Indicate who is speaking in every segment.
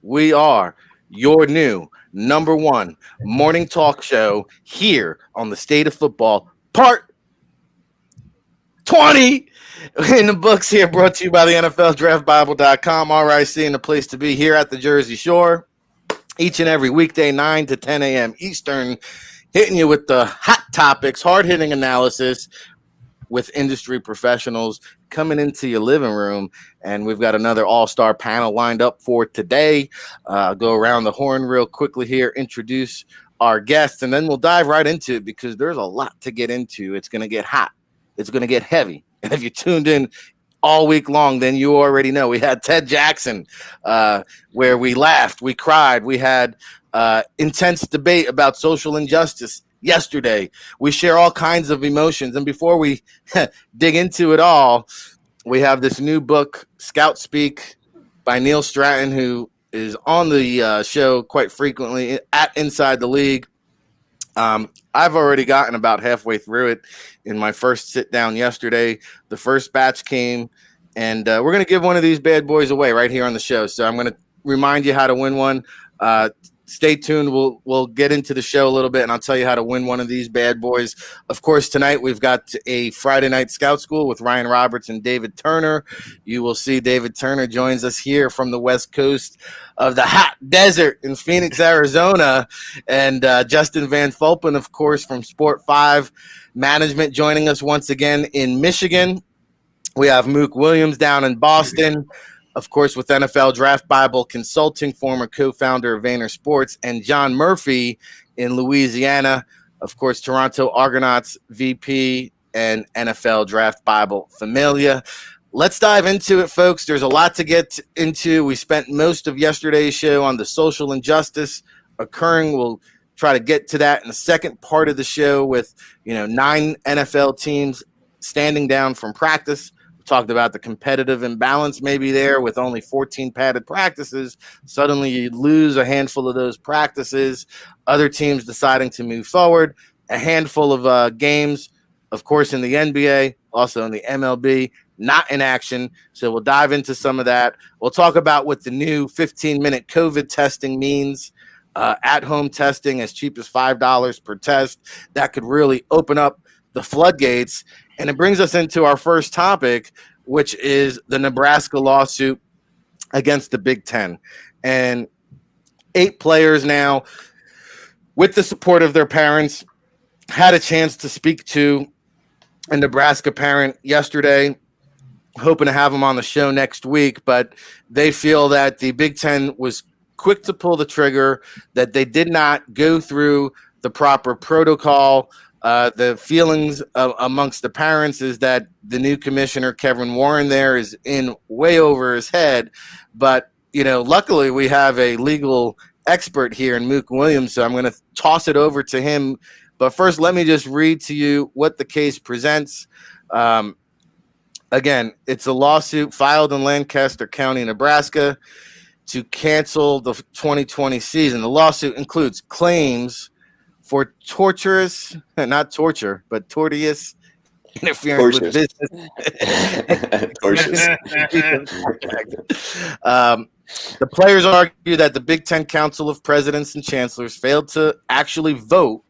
Speaker 1: We are your new number one morning talk show here on the State of Football, part 20 in the books here, brought to you by the NFL DraftBible.com. RIC and the place to be here at the Jersey Shore each and every weekday, 9 to 10 a.m. Eastern, hitting you with the hot topics, hard hitting analysis with industry professionals coming into your living room. And we've got another all-star panel lined up for today. Go around the horn real quickly here, introduce our guests, and then we'll dive right into it because there's a lot to get into. It's going to get hot. It's going to get heavy. And if you tuned in all week long, then you already know we had Ted Jackson, where we laughed, we cried, we had intense debate about social injustice yesterday. We share all kinds of emotions. And before we dig into it all, we have this new book, Scout Speak, by Neil Stratton, who is on the show quite frequently at Inside the League. I've already gotten about halfway through it in my first sit down yesterday. The first batch came, and we're going to give one of these bad boys away right here on the show. So I'm going to remind you how to win one. Stay tuned. We'll get into the show a little bit, and I'll tell you how to win one of these bad boys. Of course, tonight we've got a Friday Night Scout School with Ryan Roberts and David Turner. You will see David Turner joins us here from the West Coast of the hot desert in Phoenix, Arizona, and Justin Van Fulpen, of course, from Sport 5 Management, joining us once again in Michigan. We have Mook Williams down in Boston, of course, with NFL Draft Bible Consulting, former co-founder of Vayner Sports, and John Murphy in Louisiana, of course, Toronto Argonauts VP and NFL Draft Bible Familia. Let's dive into it, folks. There's a lot to get into. We spent most of yesterday's show on the social injustice occurring. We'll try to get to that in the second part of the show with, 9 NFL teams standing down from practice. Talked about the competitive imbalance maybe there with only 14 padded practices. Suddenly you lose a handful of those practices. Other teams deciding to move forward. A handful of games, of course, in the NBA, also in the MLB, not in action. So we'll dive into some of that. We'll talk about what the new 15-minute COVID testing means. At-home testing as cheap as $5 per test. That could really open up the floodgates. And it brings us into our first topic, which is the Nebraska lawsuit against the Big Ten. And 8 players now, with the support of their parents, had a chance to speak to a Nebraska parent yesterday, hoping to have them on the show next week. But they feel that the Big Ten was quick to pull the trigger, that they did not go through the proper protocol. The feelings amongst the parents is that the new commissioner, Kevin Warren, there is in way over his head. But, luckily we have a legal expert here in Mook Williams, so I'm going to toss it over to him. But first, let me just read to you what the case presents. Again, it's a lawsuit filed in Lancaster County, Nebraska, to cancel the 2020 season. The lawsuit includes claims for torturous, not torture, but tortious interference with business. The players argue that the Big Ten Council of Presidents and Chancellors failed to actually vote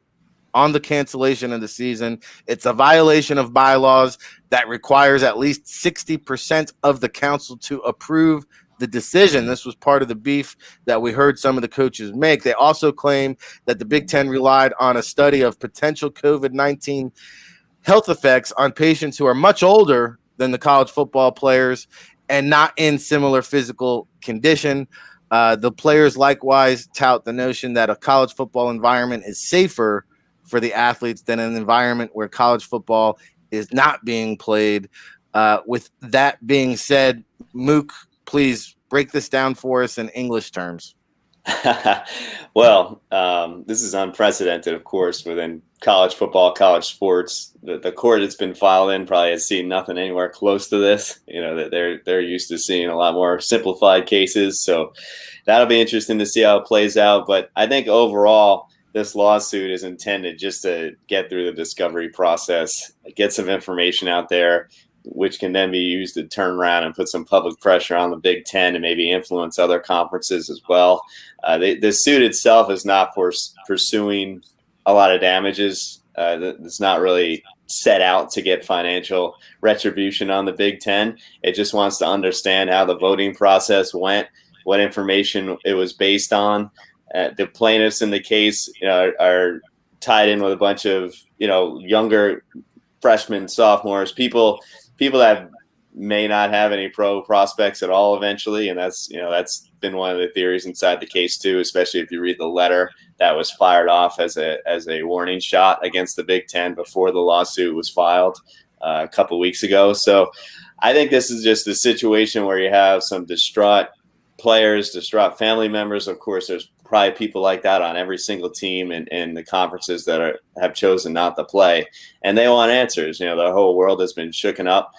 Speaker 1: on the cancellation of the season. It's a violation of bylaws that requires at least 60% of the council to approve the decision. This was part of the beef that we heard some of the coaches make. They also claim that the Big Ten relied on a study of potential COVID-19 health effects on patients who are much older than the college football players and not in similar physical condition. The players likewise tout the notion that a college football environment is safer for the athletes than an environment where college football is not being played. With that being said, Mook, please break this down for us in English terms.
Speaker 2: Well, this is unprecedented, of course, within college football, college sports. The court that's been filed in probably has seen nothing anywhere close to this. They're used to seeing a lot more simplified cases. So that'll be interesting to see how it plays out. But I think overall, this lawsuit is intended just to get through the discovery process, get some information out there, which can then be used to turn around and put some public pressure on the Big Ten and maybe influence other conferences as well. The suit itself is not pursuing a lot of damages. It's not really set out to get financial retribution on the Big Ten. It just wants to understand how the voting process went, what information it was based on. The plaintiffs in the case, are tied in with a bunch of, younger freshmen, sophomores, people that may not have any pro prospects at all eventually. And that's been one of the theories inside the case too, especially if you read the letter that was fired off as a warning shot against the Big Ten before the lawsuit was filed a couple weeks ago. So I think this is just a situation where you have some distraught players, distraught family members. Of course, there's probably people like that on every single team in the conferences that have chosen not to play, and they want answers. The whole world has been shooken up.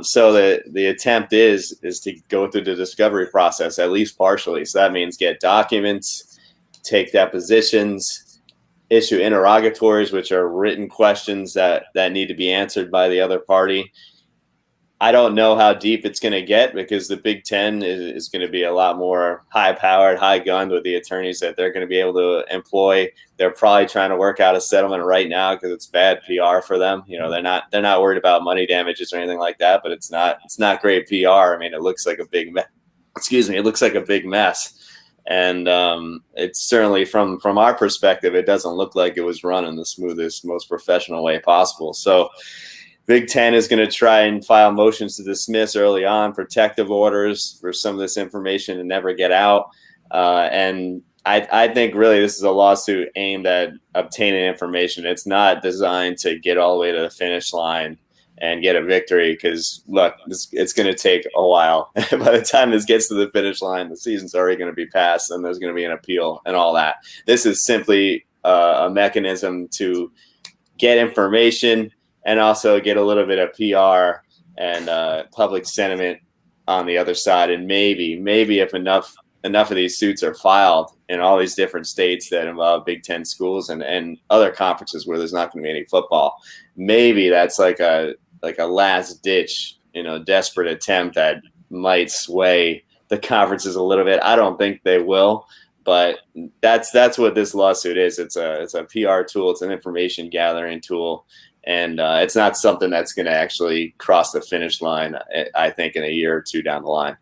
Speaker 2: So the attempt is to go through the discovery process, at least partially. So that means get documents, take depositions, issue interrogatories, which are written questions that need to be answered by the other party. I don't know how deep it's going to get because the Big Ten is going to be a lot more high-powered, high-gunned with the attorneys that they're going to be able to employ. They're probably trying to work out a settlement right now because it's bad PR for them. They're not worried about money damages or anything like that, but it's not great PR. I mean, it looks like a big it looks like a big mess. And it's certainly from our perspective, it doesn't look like it was run in the smoothest, most professional way possible. So Big Ten is going to try and file motions to dismiss early on, protective orders for some of this information to never get out. And I think really this is a lawsuit aimed at obtaining information. It's not designed to get all the way to the finish line and get a victory because, look, it's going to take a while. By the time this gets to the finish line, the season's already going to be passed and there's going to be an appeal and all that. This is simply a mechanism to get information and also get a little bit of PR and public sentiment on the other side. And maybe if enough of these suits are filed in all these different states that involve Big Ten schools and other conferences where there's not going to be any football, maybe that's like a last ditch, desperate attempt that might sway the conferences a little bit. I don't think they will, but that's what this lawsuit is. It's a PR tool. It's an information gathering tool. And it's not something that's going to actually cross the finish line, I think, in a year or two down the line.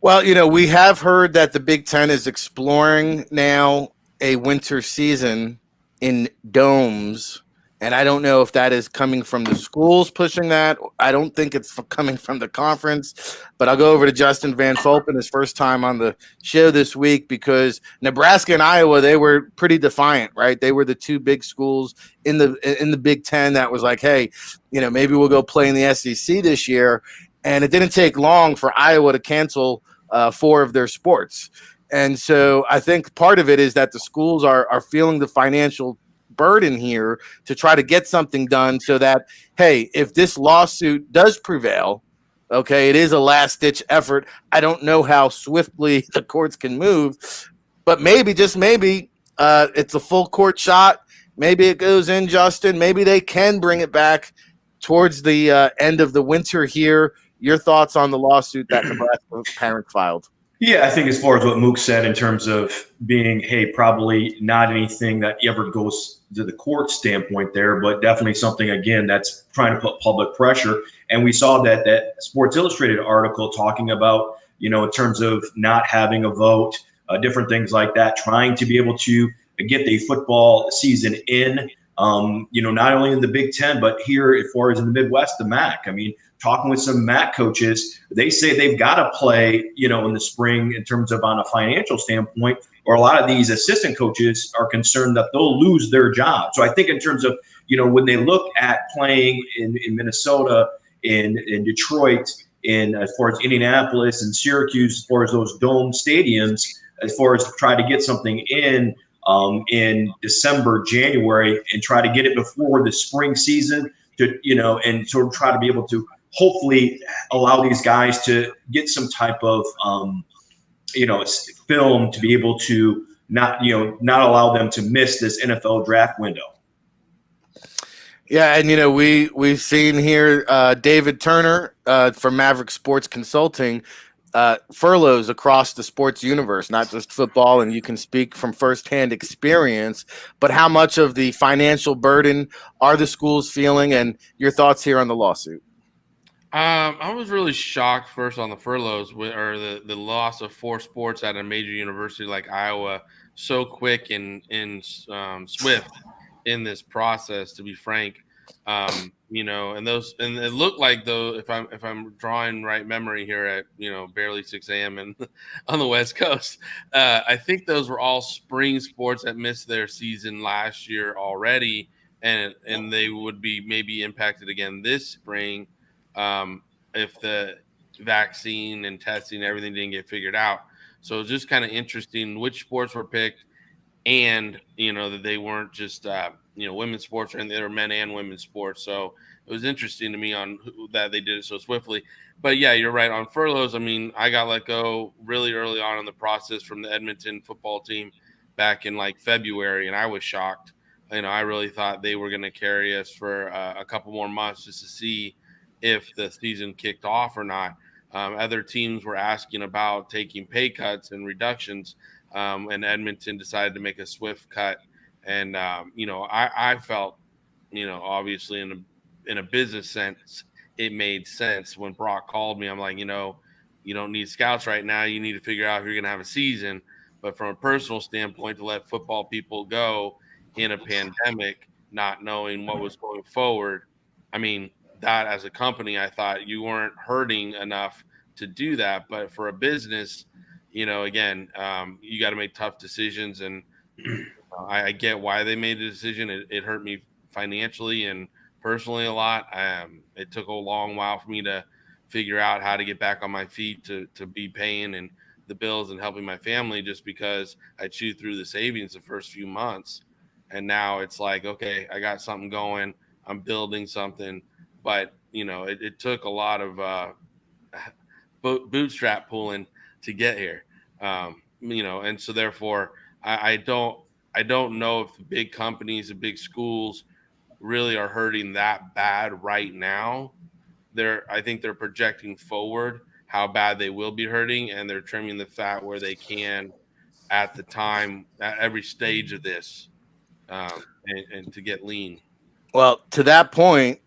Speaker 1: Well, we have heard that the Big Ten is exploring now a winter season in domes. And I don't know if that is coming from the schools pushing that. I don't think it's coming from the conference. But I'll go over to Justin Van Fulpen, his first time on the show this week, because Nebraska and Iowa, they were pretty defiant, right? They were the two big schools in the Big Ten that was like, hey, maybe we'll go play in the SEC this year. And it didn't take long for Iowa to cancel 4 of their sports. And so I think part of it is that the schools are feeling the financial burden here to try to get something done so that, hey, if this lawsuit does prevail, okay, it is a last-ditch effort. I don't know how swiftly the courts can move, but maybe, just maybe, it's a full court shot. Maybe it goes in, Justin. Maybe they can bring it back towards the end of the winter here. Your thoughts on the lawsuit that Nebraska parents filed?
Speaker 3: Yeah, I think as far as what Mook said in terms of being, hey, probably not anything that ever goes to the court standpoint there, but definitely something, again, that's trying to put public pressure. And we saw that Sports Illustrated article talking about, in terms of not having a vote, different things like that, trying to be able to get the football season in, not only in the Big Ten, but here as far as in the Midwest, the MAC. I mean, talking with some MAC coaches, they say they've got to play, in the spring in terms of on a financial standpoint, or a lot of these assistant coaches are concerned that they'll lose their job. So I think in terms of, when they look at playing in Minnesota, in Detroit, as far as Indianapolis and Syracuse, as far as those dome stadiums, as far as try to get something in December, January, and try to get it before the spring season to, and sort of try to be able to hopefully allow these guys to get some type of, film to be able to not allow them to miss this NFL draft window.
Speaker 1: Yeah, and we've seen here David Turner from Maverick Sports Consulting furloughs across the sports universe, not just football, and you can speak from firsthand experience. But how much of the financial burden are the schools feeling, and your thoughts here on the lawsuit?
Speaker 4: I was really shocked first on the furloughs or the loss of 4 sports at a major university like Iowa so quick and swift in this process. To be frank, and it looked like, though, if I'm drawing right memory here at barely 6 a.m. and on the West Coast, I think those were all spring sports that missed their season last year already, and they would be maybe impacted again this spring if the vaccine and testing and everything didn't get figured out. So it's just kind of interesting which sports were picked, and that they weren't just women's sports, and they were men and women's sports. So it was interesting to me that they did it so swiftly. But yeah, you're right on furloughs. I mean, I got let go really early on in the process from the Edmonton football team back in like February, and I was shocked. I really thought they were going to carry us for a couple more months just to see if the season kicked off or not. Other teams were asking about taking pay cuts and reductions, and Edmonton decided to make a swift cut. And I felt, obviously in a business sense, it made sense. When Brock called me, I'm like, you don't need scouts right now. You need to figure out if you're going to have a season. But from a personal standpoint, to let football people go in a pandemic, not knowing what was going forward, I mean, that as a company, I thought you weren't hurting enough to do that. But for a business, again, you got to make tough decisions. And I get why they made the decision. It hurt me financially and personally a lot. It took a long while for me to figure out how to get back on my feet to be paying and the bills and helping my family, just because I chewed through the savings the first few months. And now it's like, okay, I got something going. I'm building something. But, it took a lot of bootstrap pulling to get here. And so therefore I don't know if the big companies, the big schools really are hurting that bad right now. I think they're projecting forward how bad they will be hurting, and they're trimming the fat where they can at the time, at every stage of this, and to get lean.
Speaker 1: Well, to that point,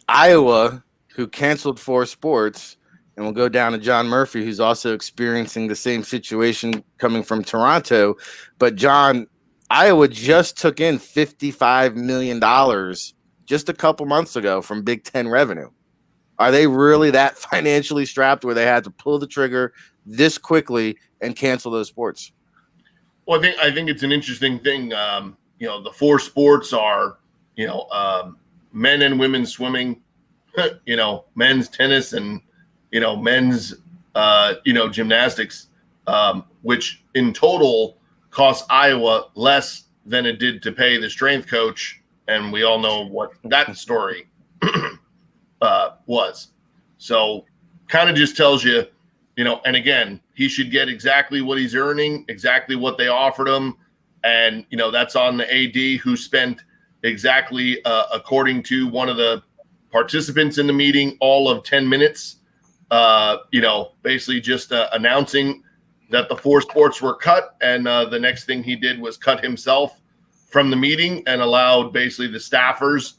Speaker 1: Iowa, who canceled 4 sports, and we'll go down to John Murphy, who's also experiencing the same situation coming from Toronto. But John, Iowa just took in $55 million just a couple months ago from Big Ten revenue. Are they really that financially strapped where they had to pull the trigger this quickly and cancel those sports?
Speaker 5: Well, I think it's an interesting thing. The 4 sports are, men and women's swimming, men's tennis, and men's gymnastics, which in total cost Iowa less than it did to pay the strength coach, and we all know what that story was. So kind of just tells you, and again, he should get exactly what he's earning, exactly what they offered him. And, that's on the AD, who spent exactly, according to one of the participants in the meeting, all of 10 minutes, basically just announcing that the 4 sports were cut. And the next thing he did was cut himself from the meeting and allowed basically the staffers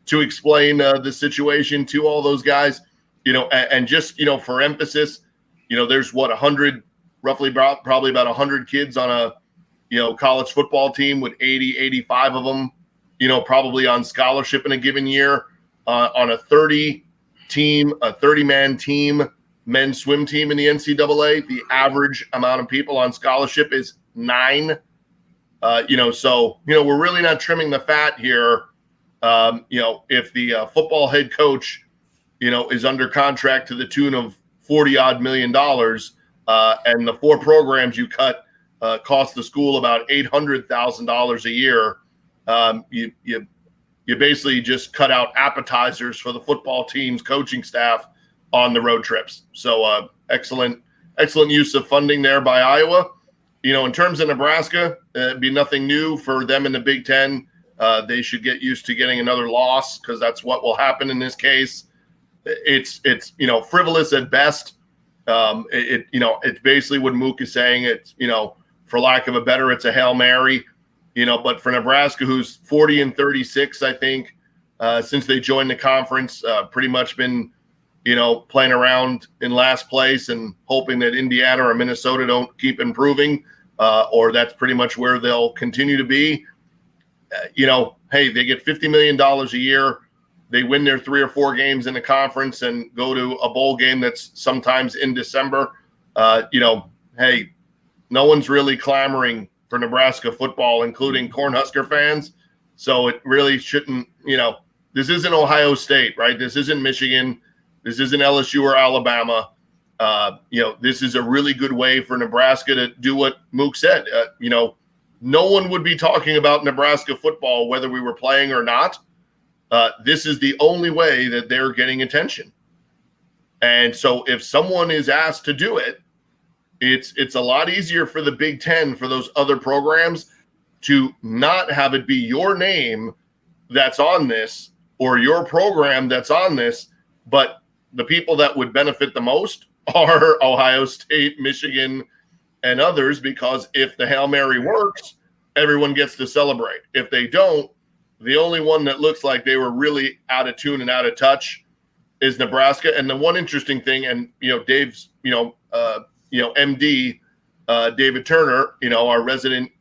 Speaker 5: to explain the situation to all those guys, and just, for emphasis, there's roughly probably about 100 kids on a, college football team, with 80, 85 of them, probably on scholarship in a given year, on a 30-man team, men's swim team in the NCAA. The average amount of people on scholarship is 9. So, we're really not trimming the fat here. If the football head coach, is under contract to the tune of $40-odd million, and the 4 programs you cut cost the school about $800,000 a year, you basically just cut out appetizers for the football team's coaching staff on the road trips. So excellent use of funding there by Iowa. In terms of Nebraska, it'd be nothing new for them in the Big Ten. They should get used to getting another loss because that's what will happen in this case. It's frivolous at best. It's basically what Mook is saying. It's, for lack of a better, it's a Hail Mary, but for Nebraska, who's 40-36, I think, since they joined the conference, pretty much been, playing around in last place and hoping that Indiana or Minnesota don't keep improving, or that's pretty much where they'll continue to be. Hey, they get $50 million a year. They win their 3 or 4 games in the conference and go to a bowl game that's sometimes in December. Hey, no one's really clamoring for Nebraska football, including Cornhusker fans. So it really shouldn't, this isn't Ohio State, right? This isn't Michigan. This isn't LSU or Alabama. This is a really good way for Nebraska to do what Mook said. No one would be talking about Nebraska football, whether we were playing or not. This is the only way that they're getting attention. And so if someone is asked to do it, it's a lot easier for the Big Ten, for those other programs, to not have it be your name that's on this or your program that's on this, but the people that would benefit the most are Ohio State, Michigan, and others, because if the Hail Mary works, everyone gets to celebrate. If they don't, the only one that looks like they were really out of tune and out of touch is Nebraska. And the one interesting thing, and Dave's, MD, David Turner, our resident,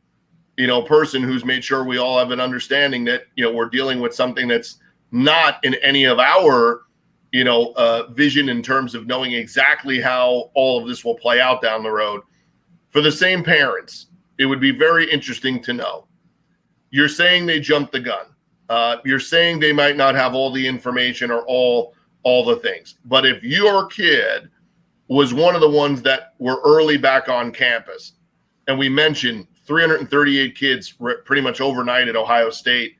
Speaker 5: person who's made sure we all have an understanding that we're dealing with something that's not in any of our vision in terms of knowing exactly how all of this will play out down the road. For the same parents, it would be very interesting to know. You're saying they jumped the gun. You're saying they might not have all the information or all the things. But if your kid was one of the ones that were early back on campus, and we mentioned 338 kids pretty much overnight at Ohio State,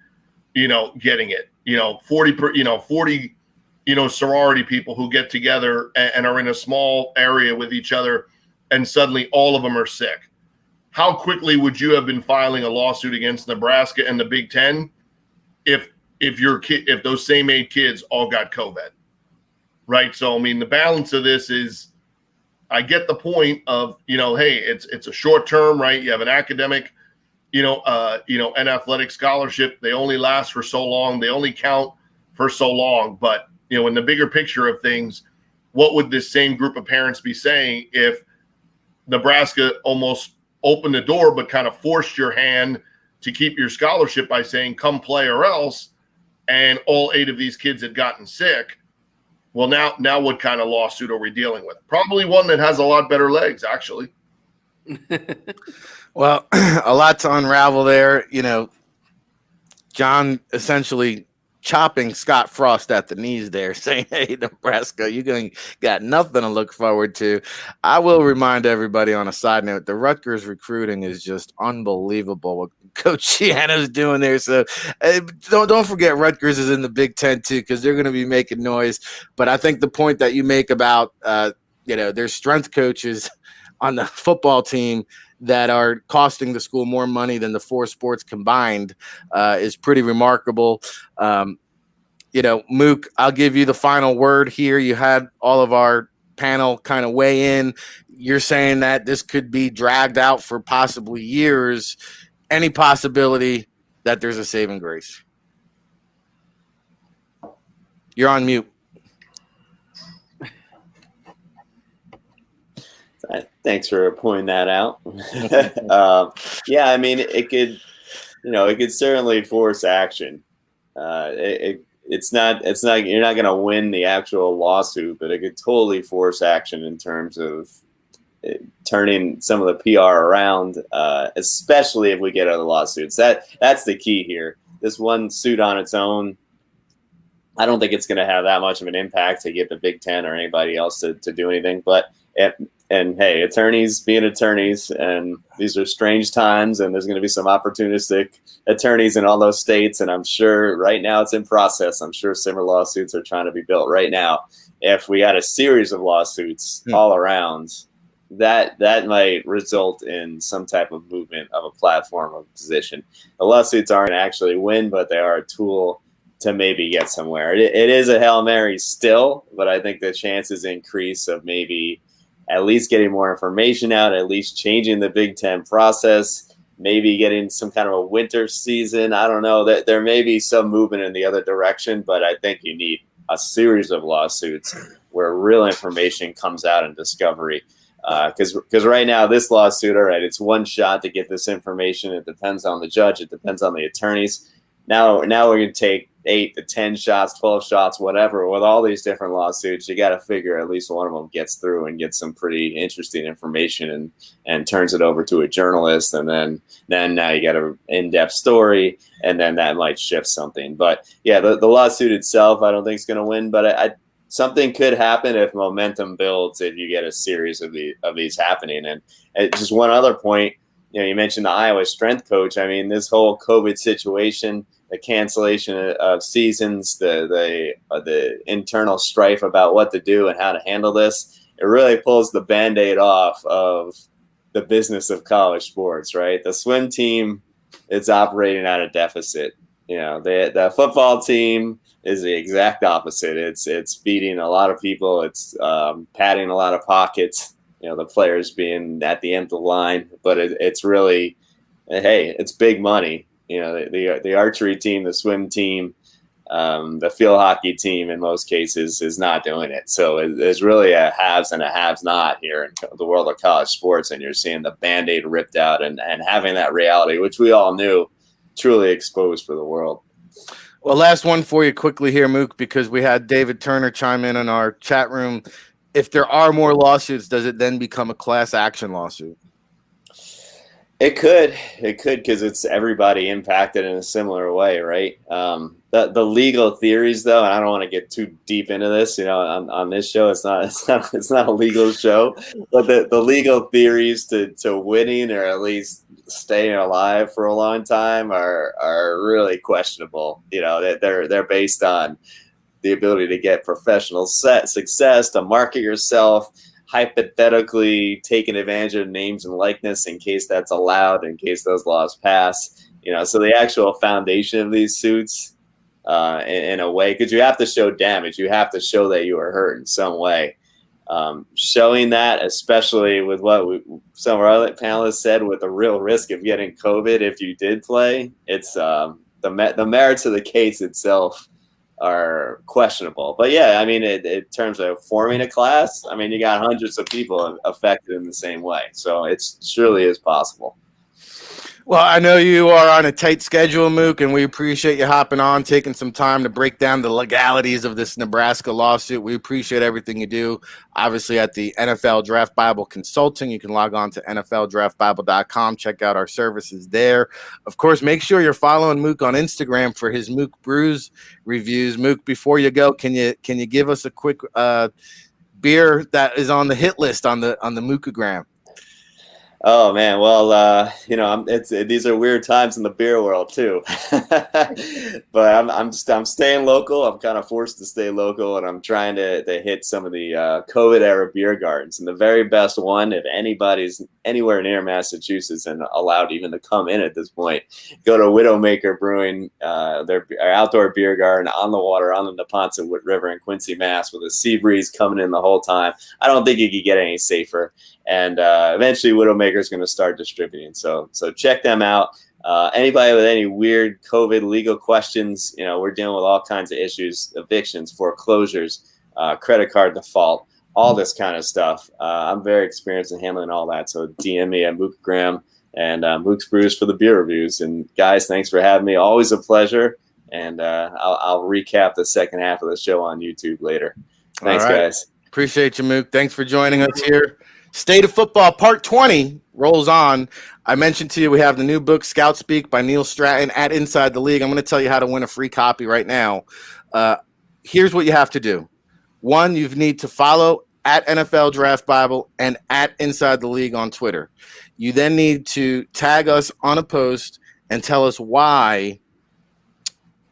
Speaker 5: getting it, 40 sorority people who get together and are in a small area with each other, and suddenly all of them are sick. How quickly would you have been filing a lawsuit against Nebraska and the Big Ten if those same 8 kids all got COVID, right? So, I mean, the balance of this is, I get the point of, hey, it's a short term, right? You have an academic, an athletic scholarship. They only last for so long. They only count for so long. But, in the bigger picture of things, what would this same group of parents be saying if Nebraska almost opened the door but kind of forced your hand to keep your scholarship by saying, come play or else, and all 8 of these kids had gotten sick? Well, now what kind of lawsuit are we dealing with? Probably one that has a lot better legs, actually.
Speaker 1: Well, a lot to unravel there. John essentially chopping Scott Frost at the knees there, saying, hey, Nebraska, you got nothing to look forward to. I will remind everybody on a side note, the Rutgers recruiting is just unbelievable what Coach Shiano's doing there. So don't forget Rutgers is in the Big Ten too, because they're going to be making noise. But I think the point that you make about, there's strength coaches on the football team that are costing the school more money than the 4 sports combined is pretty remarkable. Mook, I'll give you the final word here. You had all of our panel kind of weigh in. You're saying that this could be dragged out for possibly years. Any possibility that there's a saving grace? You're on mute.
Speaker 2: Thanks for pointing that out. Yeah, I mean, it could certainly force action. It's not you're not going to win the actual lawsuit, but it could totally force action in terms of turning some of the PR around, especially if we get other lawsuits. That's the key here. This one suit on its own, I don't think it's going to have that much of an impact to get the Big Ten or anybody else to do anything. But and hey, attorneys being attorneys, and these are strange times, and there's going to be some opportunistic attorneys in all those states, and I'm sure right now it's in process. I'm sure similar lawsuits are trying to be built right now. If we had a series of lawsuits all around, that might result in some type of movement of a platform of position. The lawsuits aren't actually win, but they are a tool to maybe get somewhere. It is a Hail Mary still, but I think the chances increase of maybe at least getting more information out, at least changing the Big Ten process, maybe getting some kind of a winter season. I don't know. That there may be some movement in the other direction, but I think you need a series of lawsuits where real information comes out in discovery. Because right now this lawsuit, all right, it's one shot to get this information. It depends on the judge. It depends on the attorneys. Now we're going to take 8 to 10 shots, 12 shots, whatever. With all these different lawsuits, you got to figure at least one of them gets through and gets some pretty interesting information and turns it over to a journalist. And then now you got an in-depth story, and then that might shift something. But yeah, the lawsuit itself, I don't think is going to win, but something could happen if momentum builds, if you get a series of these happening. And just one other point, you mentioned the Iowa strength coach. I mean, this whole COVID situation, the cancellation of seasons, the internal strife about what to do and how to handle this, it really pulls the Band-Aid off of the business of college sports, right? The swim team, it's operating at a deficit. The football team is the exact opposite. It's feeding a lot of people. It's padding a lot of pockets. The players being at the end of the line, but it's really, hey, it's big money. The archery team, the swim team, the field hockey team in most cases is not doing it. So there's really a haves and a haves not here in the world of college sports, and you're seeing the Band-Aid ripped out and having that reality, which we all knew, truly exposed for the world.
Speaker 1: Well, last one for you quickly here, Mook, because we had David Turner chime in our chat room. If there are more lawsuits, does it then become a class action lawsuit?
Speaker 2: It could, because it's everybody impacted in a similar way, right? The legal theories, though, and I don't want to get too deep into this. On this show, it's not a legal show, but the legal theories to winning or at least staying alive for a long time are really questionable. They're based on the ability to get professional success, to market yourself, hypothetically taking advantage of names and likeness in case that's allowed, in case those laws pass. So the actual foundation of these suits, in a way, because you have to show damage, you have to show that you were hurt in some way. Showing that, especially with what some of our other panelists said, with the real risk of getting COVID if you did play, it's the merits of the case itself are questionable. But yeah, I mean, in terms of forming a class, I mean, you got hundreds of people affected in the same way. So it surely is possible.
Speaker 1: Well, I know you are on a tight schedule, Mook, and we appreciate you hopping on, taking some time to break down the legalities of this Nebraska lawsuit. We appreciate everything you do. Obviously, at the NFL Draft Bible Consulting, you can log on to NFLDraftBible.com, check out our services there. Of course, make sure you're following Mook on Instagram for his Mook Brews reviews. Mook, before you go, can you give us a quick beer that is on the hit list on the Mookagram?
Speaker 2: Oh man, well, these are weird times in the beer world too. But I'm staying local. I'm kind of forced to stay local, and I'm trying to hit some of the COVID era beer gardens. And the very best one, if anybody's anywhere near Massachusetts and allowed even to come in at this point, go to Widowmaker Brewing, their outdoor beer garden on the water on the Neponset River in Quincy, Mass, with a sea breeze coming in the whole time. I don't think you could get any safer. And eventually Widowmaker is going to start distributing. So check them out. Anybody with any weird COVID legal questions, we're dealing with all kinds of issues, evictions, foreclosures, credit card default, all this kind of stuff. I'm very experienced in handling all that. So DM me at Mookagram and Mook's Brews for the beer reviews. And guys, thanks for having me. Always a pleasure. And I'll recap the second half of the show on YouTube later. Thanks, guys.
Speaker 1: Appreciate you, Mook. Thanks for joining us here. State of Football Part 20 rolls on. I mentioned to you we have the new book, Scout Speak by Neil Stratton at Inside the League. I'm going to tell you how to win a free copy right now. Here's what you have to do. One, you need to follow at NFL Draft Bible and at Inside the League on Twitter. You then need to tag us on a post and tell us why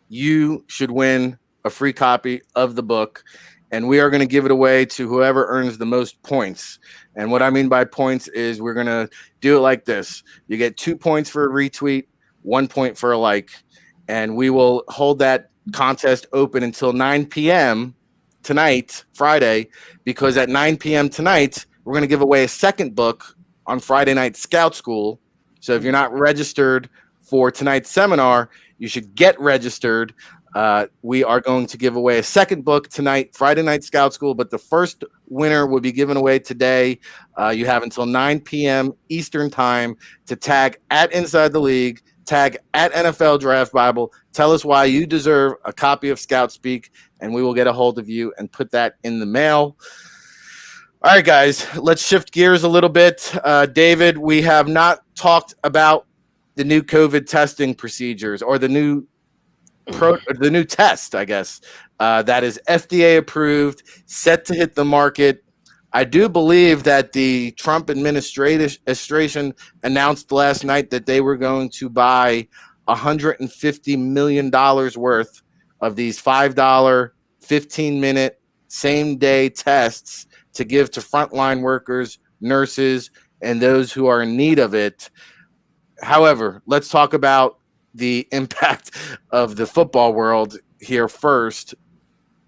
Speaker 1: you should win a free copy of the book. and we are going to give it away to whoever earns the most points. And what I mean by points is we're going to do it like this. You get 2 points for a retweet, 1 point for a like, and we will hold that contest open until 9 p.m. tonight, Friday, because at 9 p.m. tonight, we're going to give away a second book on Friday Night Scout School. So if you're not registered for tonight's seminar, you should get registered. We are going to give away a second book tonight, Friday Night Scout School, but the first winner will be given away today. You have until 9 p.m. Eastern time to tag at Inside the League, tag at NFL Draft Bible. Tell us why you deserve a copy of Scout Speak, and we will get a hold of you and put that in the mail. All right, guys, let's shift gears a little bit. David, we have not talked about the new COVID testing procedures or the new test, I guess, that is FDA approved, set to hit the market. I do believe that the Trump administration announced last night that they were going to buy $150 million worth of these $5, 15-minute, same-day tests to give to frontline workers, nurses, and those who are in need of it. However, let's talk about the impact of the football world here first.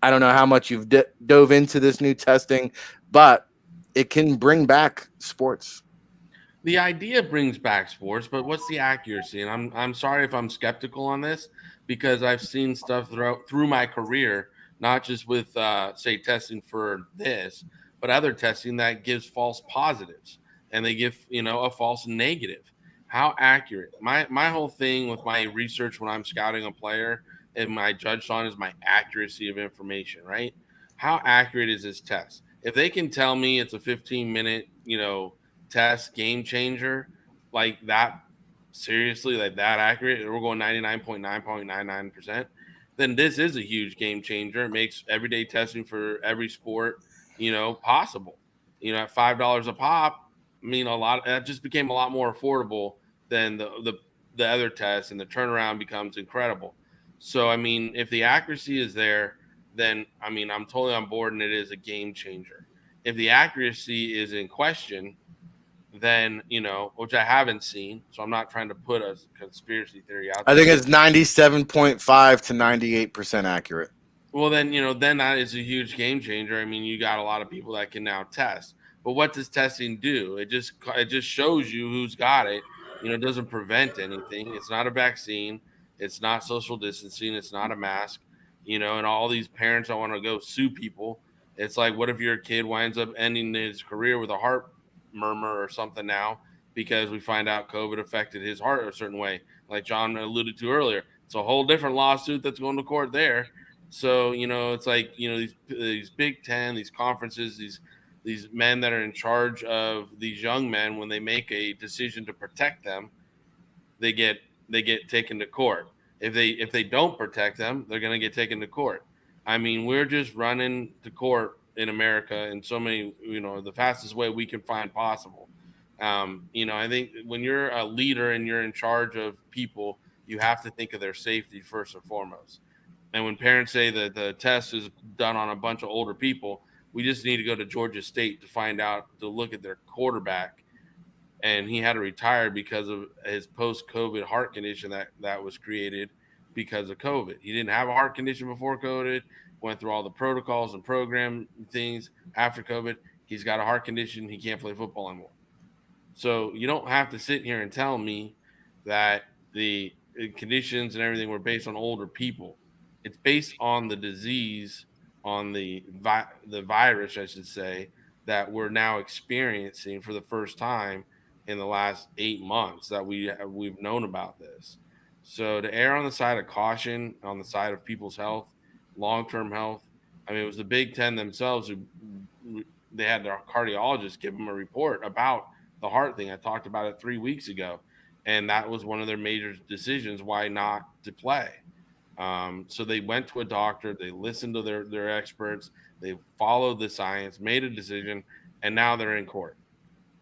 Speaker 1: I don't know how much you've dove into this new testing, but it can bring back sports.
Speaker 4: The idea brings back sports, but what's the accuracy? And I'm sorry if I'm skeptical on this, because I've seen stuff through my career, not just with say testing for this, but other testing that gives false positives, and they give a false negative. How accurate? My whole thing with my research when I'm scouting a player and my judged on is my accuracy of information, right? How accurate is this test? If they can tell me it's a 15-minute, test, game changer, like that, seriously, like that accurate, we're going 99.999%, then this is a huge game changer. It makes everyday testing for every sport, possible. At $5 a pop, that just became a lot more affordable than the other tests, and the turnaround becomes incredible. So, if the accuracy is there, then, I'm totally on board, and it is a game changer. If the accuracy is in question, then, which I haven't seen, so I'm not trying to put a conspiracy theory out there.
Speaker 1: I think it's 97.5 to 98% accurate.
Speaker 4: Well, then, then that is a huge game changer. You got a lot of people that can now test. But what does testing do? It just shows you who's got it. It doesn't prevent anything. It's not a vaccine. It's not social distancing. It's not a mask. And all these parents that want to go sue people. It's like, what if your kid winds up ending his career with a heart murmur or something now because we find out COVID affected his heart a certain way, like John alluded to earlier. It's a whole different lawsuit that's going to court there. So, it's like, these Big Ten, these conferences, these men that are in charge of these young men, when they make a decision to protect them, they get taken to court. If they don't protect them, they're going to get taken to court. We're just running to court in America in so many, the fastest way we can find possible. I think when you're a leader and you're in charge of people, you have to think of their safety first and foremost. And when parents say that the test is done on a bunch of older people, we just need to go to Georgia State to look at their quarterback. And he had to retire because of his post-COVID heart condition that was created because of COVID. He didn't have a heart condition before COVID, went through all the protocols and program things after COVID. He's got a heart condition. He can't play football anymore. So you don't have to sit here and tell me that the conditions and everything were based on older people. It's based on the disease, on the virus, I should say, that we're now experiencing for the first time in the last 8 months that we've known about this. So to err on the side of caution, on the side of people's health, long-term health, it was the Big Ten themselves who they had their cardiologist give them a report about the heart thing. I talked about it 3 weeks ago, and that was one of their major decisions why not to play. So they went to a doctor, they listened to their experts, they followed the science, made a decision, and now they're in court.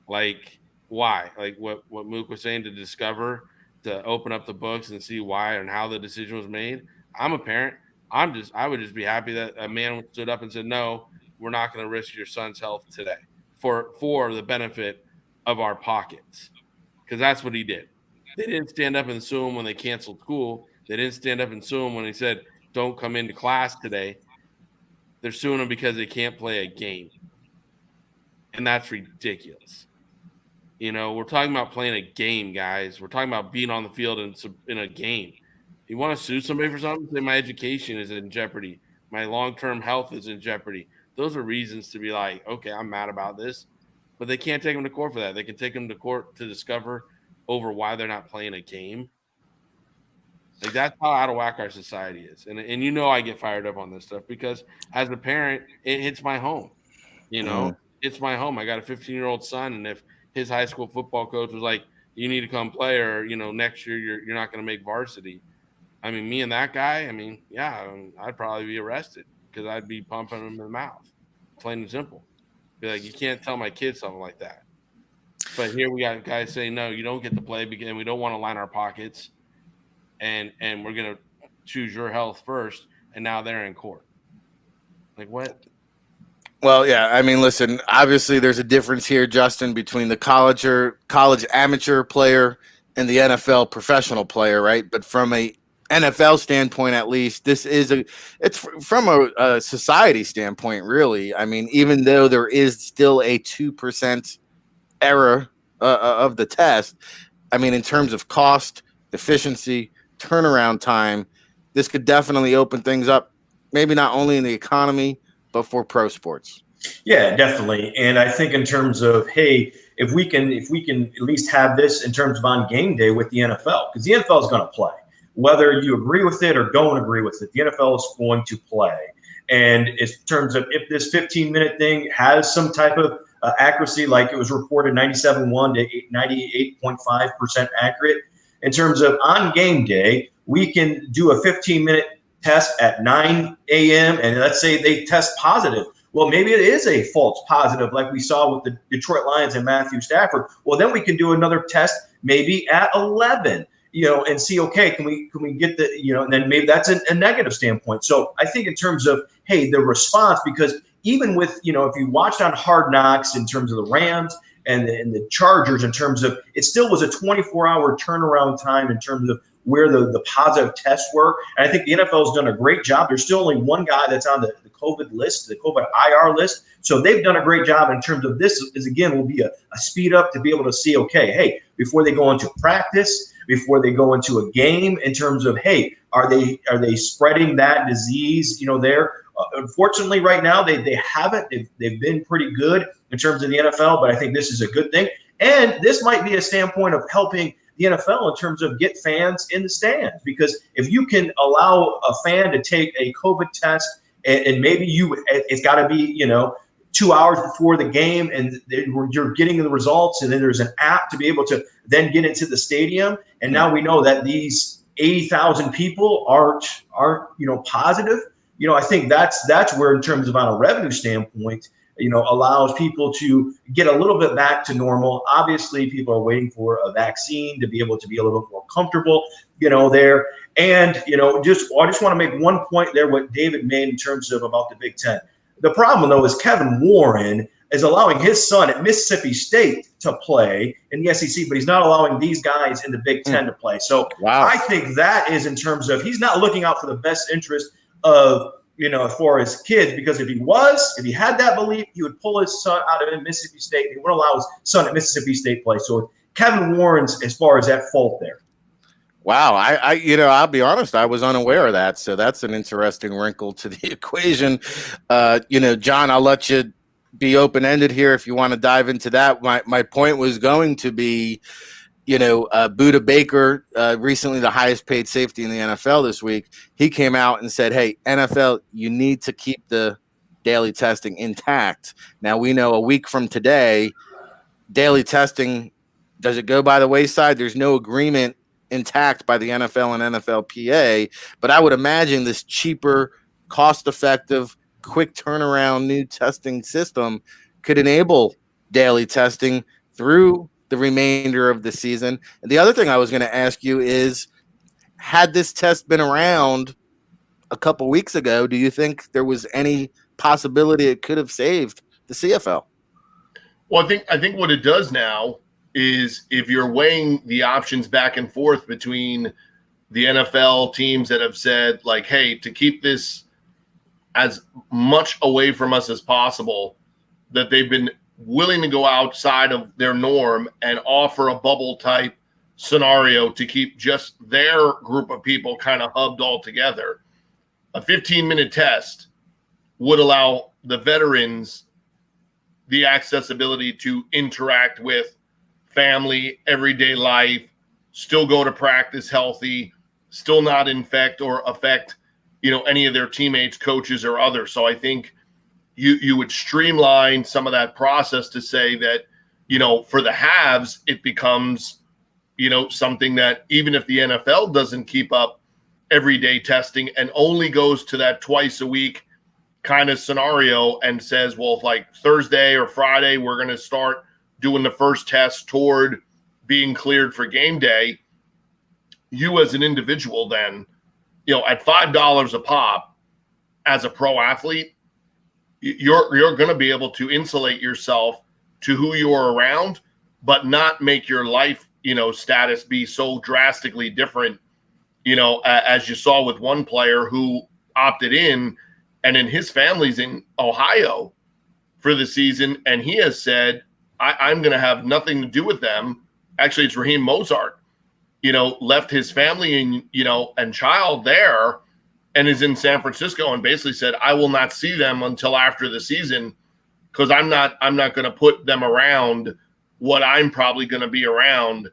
Speaker 4: Like, why? Like what Mook was saying, to open up the books and see why and how the decision was made. I'm a parent. I would just be happy that a man stood up and said, no, we're not going to risk your son's health today for the benefit of our pockets. Because that's what he did. They didn't stand up and sue him when they canceled school. They didn't stand up and sue him when he said, don't come into class today. They're suing him because they can't play a game. And that's ridiculous. You know, we're talking about playing a game, guys. We're talking about being on the field in a game. You want to sue somebody for something? Say my education is in jeopardy. My long-term health is in jeopardy. Those are reasons to be like, okay, I'm mad about this. But they can't take them to court for that. They can take them to court to discover over why they're not playing a game. Like, that's how out of whack our society is. And you know I get fired up on this stuff because as a parent, it hits my home. You know, it's my home. I got a 15-year-old son, and if his high school football coach was like, you need to come play or, you know, next year you're not going to make varsity. I mean, me and that guy, I mean, yeah, I'd probably be arrested because I'd be pumping him in the mouth. Plain and simple. Be like, you can't tell my kids something like that. But here we got guys saying, no, you don't get to play because we don't want to line our pockets. And we're going to choose your health first. And now they're in court. Like, what?
Speaker 1: Well, yeah, I mean, listen, obviously there's a difference here, Justin, between the college amateur player and the NFL professional player, right? But from a NFL standpoint, at least, it's from a society standpoint, really. I mean, even though there is still a 2% error of the test, I mean, in terms of cost, efficiency, turnaround time, this could definitely open things up, maybe not only in the economy, but for pro sports.
Speaker 3: Yeah, definitely. And I think in terms of, hey, if we can at least have this in terms of on game day with the NFL, because the NFL is going to play. Whether you agree with it or don't agree with it, the NFL is going to play. And in terms of if this 15-minute thing has some type of accuracy, like it was reported 97.1 to 98.5% accurate, in terms of on game day, we can do a 15-minute test at 9 a.m. and let's say they test positive. Well, maybe it is a false positive like we saw with the Detroit Lions and Matthew Stafford. Well, then we can do another test maybe at 11. You know, and see, okay, can we get the, you know, and then maybe that's a negative standpoint. So I think in terms of, hey, the response, because even with, you know, if you watched on Hard Knocks in terms of the Rams and the Chargers, in terms of, it still was a 24-hour turnaround time in terms of where the positive tests were. And I think the NFL has done a great job. There's still only one guy that's on the COVID list, the COVID IR list. So they've done a great job in terms of this is, again, will be a speed up to be able to see, okay, hey, before they go into practice, before they go into a game, in terms of, hey, are they spreading that disease, you know, there? Unfortunately, right now, they haven't. They've been pretty good in terms of the NFL, but I think this is a good thing. And this might be a standpoint of helping the NFL in terms of get fans in the stands, because if you can allow a fan to take a COVID test and maybe it's got to be, you know, 2 hours before the game and you're getting the results, and then there's an app to be able to then get into the stadium. And now we know that these 80,000 people aren't, you know, positive. You know, I think that's where, in terms of on a revenue standpoint, you know, allows people to get a little bit back to normal. Obviously, people are waiting for a vaccine to be able to be a little bit more comfortable, you know, there. And, you know, I just want to make one point there, what David made in terms of about the Big Ten. The problem, though, is Kevin Warren is allowing his son at Mississippi State to play in the SEC, but he's not allowing these guys in the Big Ten to play. So wow. I think that is in terms of he's not looking out for the best interest of, you know, for his kids, because if he had that belief, he would pull his son out of Mississippi State. He wouldn't allow his son at Mississippi State play. So Kevin Warren's as far as that fault there.
Speaker 1: Wow, I you know, I'll be honest, I was unaware of that. So that's an interesting wrinkle to the equation. You know, John, I'll let you be open-ended here if you want to dive into that. My point was going to be, you know, Budda Baker, recently the highest paid safety in the NFL this week, he came out and said, hey, NFL, you need to keep the daily testing intact. Now, we know a week from today, daily testing, does it go by the wayside? There's no agreement intact by the NFL and NFLPA, but I would imagine this cheaper, cost-effective, quick turnaround new testing system could enable daily testing through the remainder of the season. And the other thing I was going to ask you is, had this test been around a couple weeks ago, do you think there was any possibility it could have saved the CFL?
Speaker 5: Well, I think what it does now is if you're weighing the options back and forth between the NFL teams that have said, like, hey, to keep this as much away from us as possible, that they've been willing to go outside of their norm and offer a bubble type scenario to keep just their group of people kind of hubbed all together. A 15-minute test would allow the veterans the accessibility to interact with family, everyday life, still go to practice healthy, still not infect or affect, any of their teammates, coaches, or others. So I think you would streamline some of that process to say that, for the haves, it becomes, something that even if the NFL doesn't keep up everyday testing and only goes to that twice a week kind of scenario and says, well, like Thursday or Friday, we're going to start doing the first test toward being cleared for game day. You as an individual then, at $5 a pop as a pro athlete, you're going to be able to insulate yourself to who you are around, but not make your life, status be so drastically different, as you saw with one player who opted in, and then his family's in Ohio for the season, and he has said, I'm going to have nothing to do with them. Actually, it's Raheem Mostert, left his family and child there and is in San Francisco and basically said, I will not see them until after the season because I'm not going to put them around what I'm probably going to be around,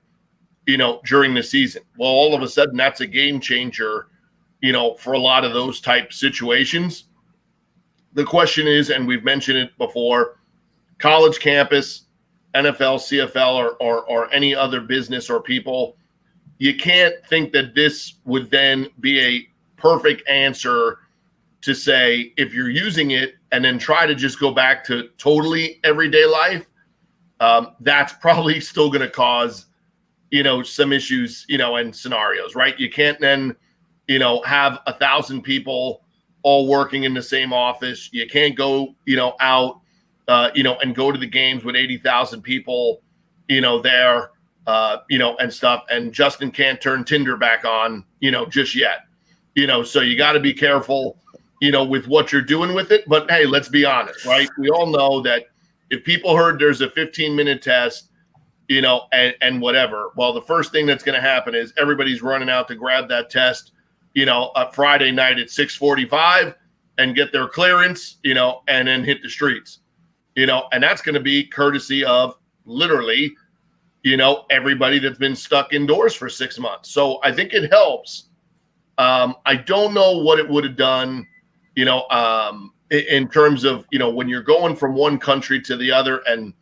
Speaker 5: during the season. Well, all of a sudden that's a game changer, for a lot of those type situations. The question is, and we've mentioned it before, college campus, NFL, CFL, or any other business or people, you can't think that this would then be a perfect answer to say, if you're using it and then try to just go back to totally everyday life, that's probably still going to cause, some issues, and scenarios, right? You can't then, have 1,000 people all working in the same office. You can't go, out, and go to the games with 80,000 people, there, and stuff. And Justin can't turn Tinder back on, just yet, so you got to be careful, with what you're doing with it. But hey, let's be honest, right? We all know that if people heard there's a 15-minute test, and whatever, well, the first thing that's going to happen is everybody's running out to grab that test, a Friday night at 6:45 and get their clearance, and then hit the streets, and that's going to be courtesy of literally, everybody that's been stuck indoors for 6 months. So I think it helps. I don't know what it would have done, in terms of, when you're going from one country to the other and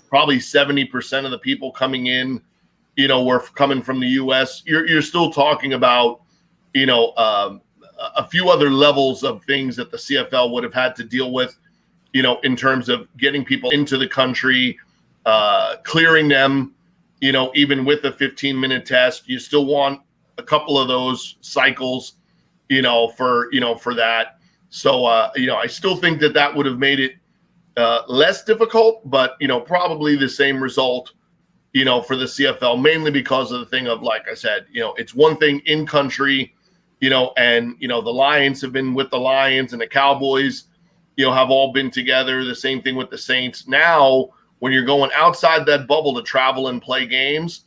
Speaker 5: probably 70% of the people coming in, were coming from the U.S., you're still talking about, a few other levels of things that the CFL would have had to deal with, in terms of getting people into the country, clearing them, even with a 15-minute test. You still want a couple of those cycles, for that. So, I still think that would have made it less difficult, but, probably the same result, for the CFL, mainly because of the thing of, like I said, it's one thing in country, and, the Lions have been with the Lions and the Cowboys, have all been together. The same thing with the Saints. Now, when you're going outside that bubble to travel and play games,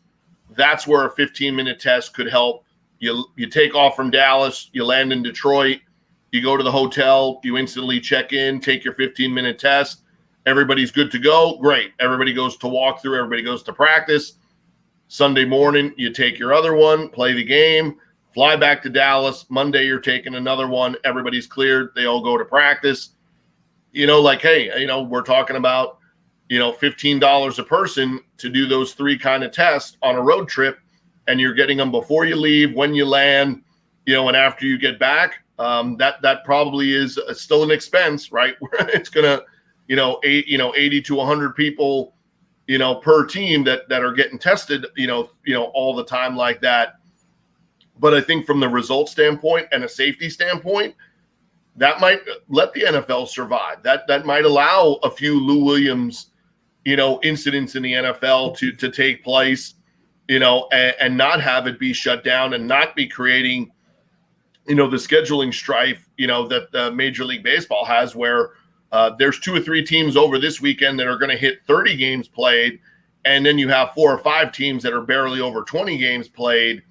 Speaker 5: that's where a 15-minute test could help. You take off from Dallas, you land in Detroit, you go to the hotel, you instantly check in, take your 15-minute test. Everybody's good to go. Great. Everybody goes to walk through. Everybody goes to practice. Sunday morning, you take your other one, play the game, fly back to Dallas. Monday, you're taking another one. Everybody's cleared. They all go to practice. Like, hey, we're talking about, $15 a person to do those 3 kind of tests on a road trip, and you're getting them before you leave, when you land, and after you get back. That probably is still an expense, right? It's gonna, 80 to 100 people, per team that are getting tested, all the time like that. But I think from the result standpoint and a safety standpoint, that might let the NFL survive. That might allow a few Lou Williams, incidents in the NFL to take place, and not have it be shut down and not be creating, the scheduling strife, that Major League Baseball has, where there's 2 or 3 teams over this weekend that are going to hit 30 games played, and then you have 4 or 5 teams that are barely over 20 games played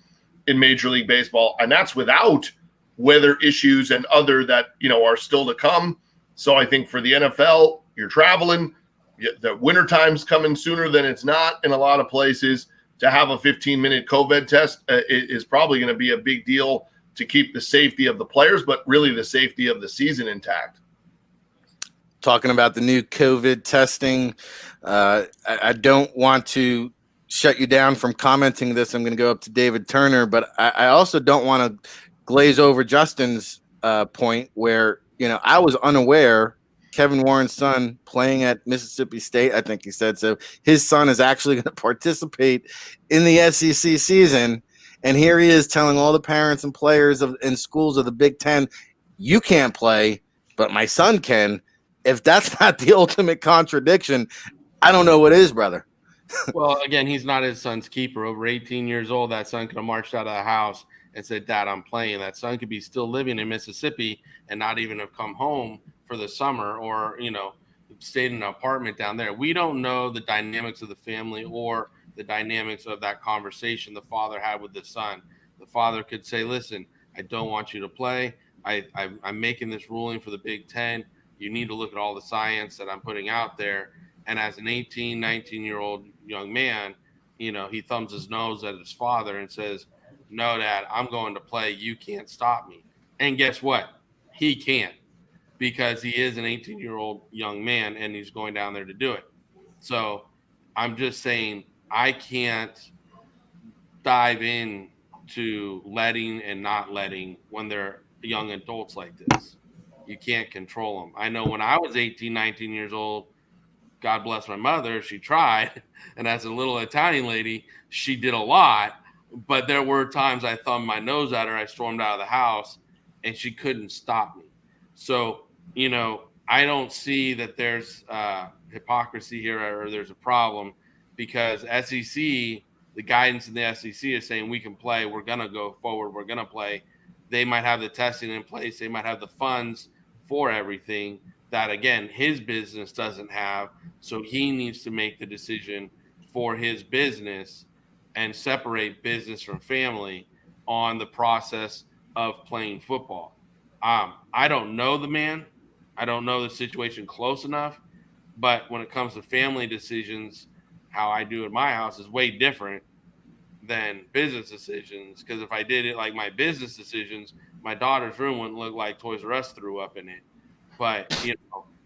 Speaker 5: in Major League Baseball, and that's without weather issues and other that are still to come. So I think for the NFL, you're traveling, the winter time's coming sooner than it's not in a lot of places. To have a 15-minute COVID test is probably going to be a big deal to keep the safety of the players, but really the safety of the season intact.
Speaker 1: Talking about the new COVID testing, I don't want to shut you down from commenting this. I'm going to go up to David Turner, but I also don't want to glaze over Justin's point where, I was unaware Kevin Warren's son playing at Mississippi State, I think he said so. His son is actually going to participate in the SEC season. And here he is telling all the parents and players in schools of the Big Ten, you can't play, but my son can. If that's not the ultimate contradiction, I don't know what is, brother.
Speaker 4: Well, again, he's not his son's keeper. Over 18 years old, that son could have marched out of the house and said, Dad, I'm playing. That son could be still living in Mississippi and not even have come home for the summer or, stayed in an apartment down there. We don't know the dynamics of the family or the dynamics of that conversation the father had with the son. The father could say, listen, I don't want you to play. I'm making this ruling for the Big Ten. You need to look at all the science that I'm putting out there. And as an 18, 19-year-old young man, he thumbs his nose at his father and says, no, Dad, I'm going to play. You can't stop me. And guess what? He can't, because he is an 18-year-old young man and he's going down there to do it. So I'm just saying I can't dive in to letting and not letting when they're young adults like this. You can't control them. I know when I was 18, 19 years old, God bless my mother, she tried. And as a little Italian lady, she did a lot. But there were times I thumbed my nose at her. I stormed out of the house and she couldn't stop me. So, I don't see that there's hypocrisy here or there's a problem, because SEC, the guidance in the SEC is saying we can play. We're going to go forward. We're going to play. They might have the testing in place. They might have the funds for everything that, again, his business doesn't have. So he needs to make the decision for his business and separate business from family on the process of playing football. I don't know the man. I don't know the situation close enough. But when it comes to family decisions, how I do at my house is way different than business decisions. Because if I did it like my business decisions, my daughter's room wouldn't look like Toys R Us threw up in it. But,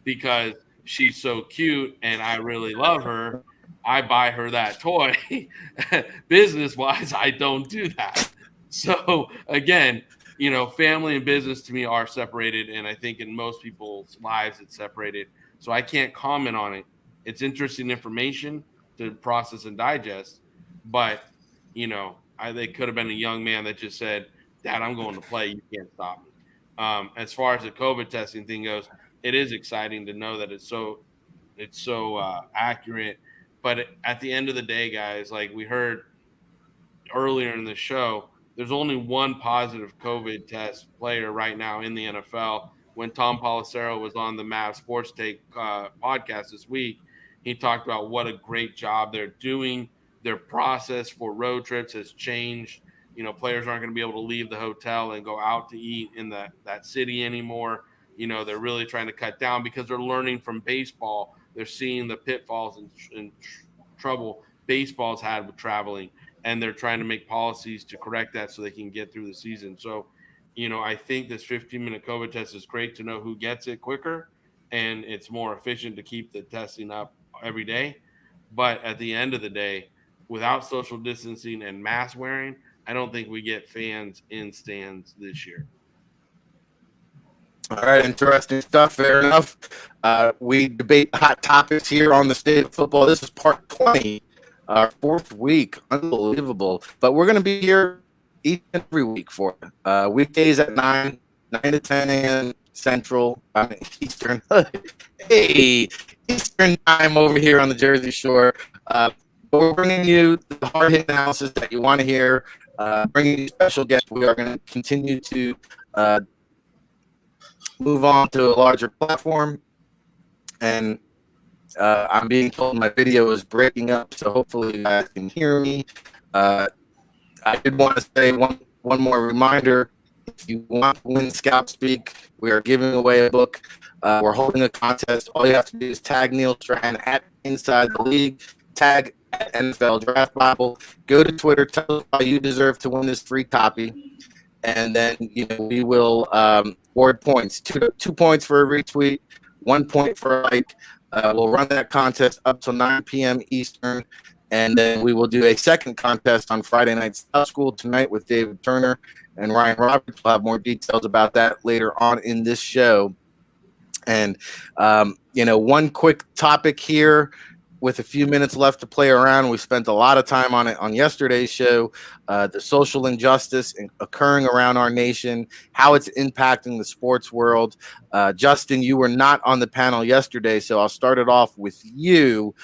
Speaker 4: because she's so cute and I really love her, I buy her that toy. Business-wise, I don't do that. So, again, family and business to me are separated, and I think in most people's lives it's separated. So I can't comment on it. It's interesting information to process and digest, but, they could have been a young man that just said, Dad, I'm going to play. You can't stop me. As far as the COVID testing thing goes, it is exciting to know that it's so accurate. But at the end of the day, guys, like we heard earlier in the show, there's only one positive COVID test player right now in the NFL. When Tom Pelissero was on the Mav Sports Take podcast this week, he talked about what a great job they're doing. Their process for road trips has changed. Players aren't going to be able to leave the hotel and go out to eat in that city anymore. They're really trying to cut down because they're learning from baseball. They're seeing the pitfalls and trouble baseball's had with traveling, and they're trying to make policies to correct that so they can get through the season. So, I think this 15-minute COVID test is great to know who gets it quicker, and it's more efficient to keep the testing up every day. But at the end of the day, without social distancing and mask wearing, I don't think we get fans in stands this year.
Speaker 1: All right, interesting stuff. Fair enough. We debate hot topics here on the State of Football. This is part 20, our 4th week. Unbelievable. But we're going to be here each and every week for you. Weekdays at 9 to 10 a.m. Central, Eastern. Hey, Eastern time over here on the Jersey Shore. But we're bringing you the hard hit analysis that you want to hear. Bringing you special guests. We are going to continue to move on to a larger platform, and I'm being told my video is breaking up, so hopefully you guys can hear me. I did want to say one more reminder. If you want to win Scout Speak, we are giving away a book. We're holding a contest. All you have to do is tag Neil Strahan at Inside the League, tag at NFL Draft Bible, go to Twitter, tell us why you deserve to win this free copy, and then we will award points. Two points for a retweet, 1 point for a like. We'll run that contest up till 9 p.m. Eastern, and then we will do a second contest on Friday Night Scout School tonight with David Turner and Ryan Roberts. We'll have more details about that later on in this show. And, one quick topic here with a few minutes left to play around. We spent a lot of time on it on yesterday's show, the social injustice occurring around our nation, how it's impacting the sports world. Justin, you were not on the panel yesterday, so I'll start it off with you.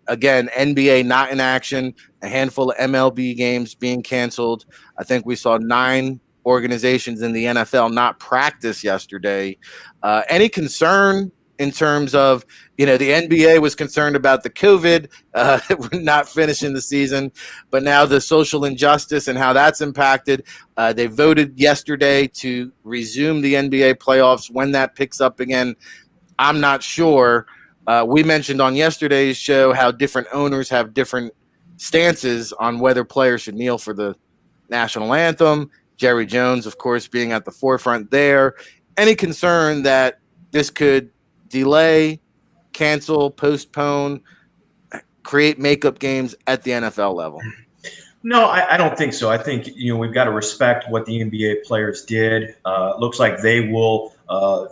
Speaker 1: Again, NBA not in action, a handful of MLB games being canceled. I think we saw 9 organizations in the NFL not practice yesterday. Any concern in terms of, the NBA was concerned about the COVID, not finishing the season, but now the social injustice and how that's impacted. They voted yesterday to resume the NBA playoffs when that picks up again. I'm not sure. We mentioned on yesterday's show how different owners have different stances on whether players should kneel for the national anthem. Jerry Jones, of course, being at the forefront there. Any concern that this could delay, cancel, postpone, create makeup games at the NFL level?
Speaker 3: No, I don't think so. I think, we've got to respect what the NBA players did. Looks like they will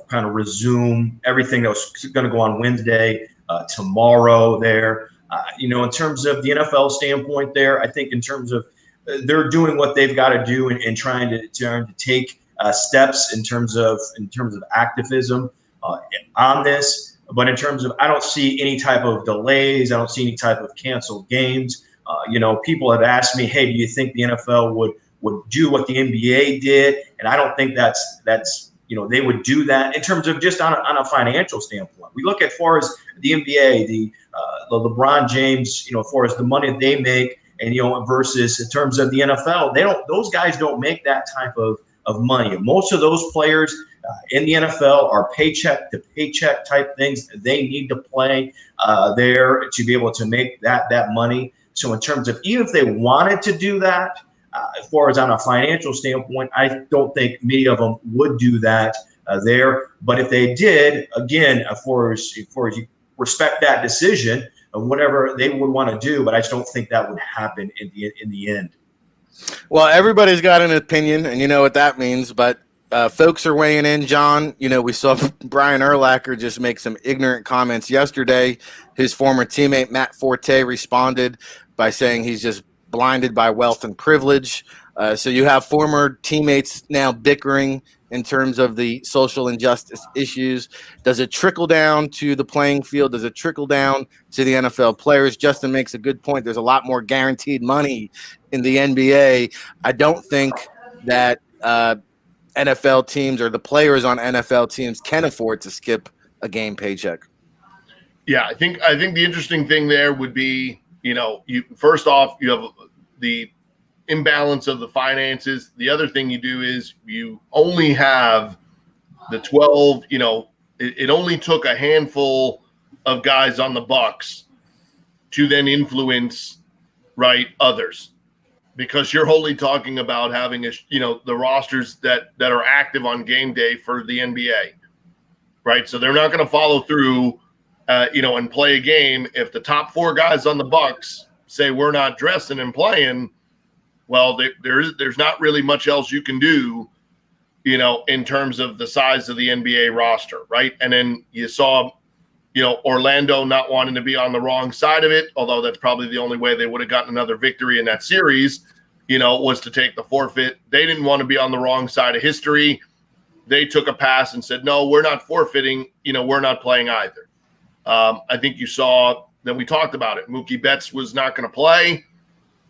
Speaker 3: kind of resume everything that was going to go on Wednesday, tomorrow there. In terms of the NFL standpoint there, I think in terms of they're doing what they've got to do and trying to take steps in terms of activism on this. But in terms of, I don't see any type of delays. I don't see any type of canceled games. People have asked me, hey, do you think the NFL would do what the NBA did? And I don't think that's they would do that in terms of just on a financial standpoint. We look at far as the NBA, the LeBron James, far as the money they make, and versus in terms of the NFL, those guys don't make that type of money. Most of those players in the NFL are paycheck to paycheck type things. They need to play there to be able to make that money. So in terms of, even if they wanted to do that, as far as on a financial standpoint, I don't think many of them would do that there. But if they did, again, as far as you respect that decision of whatever they would want to do, but I just don't think that would happen in the end.
Speaker 1: Well, everybody's got an opinion, and you know what that means, but folks are weighing in, John. We saw Brian Urlacher just make some ignorant comments yesterday. His former teammate, Matt Forte, responded by saying he's just blinded by wealth and privilege. So you have former teammates now bickering in terms of the social injustice issues. Does it trickle down to the playing field? Does it trickle down to the NFL players? Justin makes a good point. There's a lot more guaranteed money in the NBA. I don't think that NFL teams or the players on NFL teams can afford to skip a game paycheck.
Speaker 5: Yeah, I think the interesting thing there would be, you first off, you have the imbalance of the finances. The other thing you do is you only have the 12, it only took a handful of guys on the Bucks to then influence, others, because you're only talking about having the rosters that are active on game day for the NBA, right? So they're not going to follow through, and play a game if the top 4 guys on the Bucks say we're not dressing and playing. Well, there's not really much else you can do, in terms of the size of the NBA roster, right? And then you saw, Orlando not wanting to be on the wrong side of it, although that's probably the only way they would have gotten another victory in that series, was to take the forfeit. They didn't want to be on the wrong side of history. They took a pass and said, no, we're not forfeiting. We're not playing either. I think you saw that we talked about it. Mookie Betts was not going to play.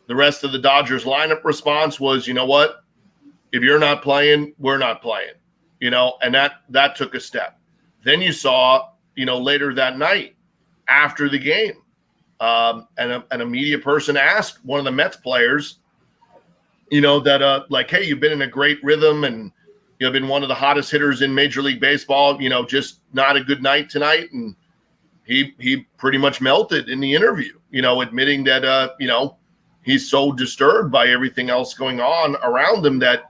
Speaker 5: The rest of the Dodgers lineup response was, you know what? If you're not playing, we're not playing, and that took a step. Then you saw, later that night after the game, and a media person asked one of the Mets players, that like, hey, you've been in a great rhythm and you've been one of the hottest hitters in Major League Baseball, just not a good night tonight. And he pretty much melted in the interview, admitting that, he's so disturbed by everything else going on around him that,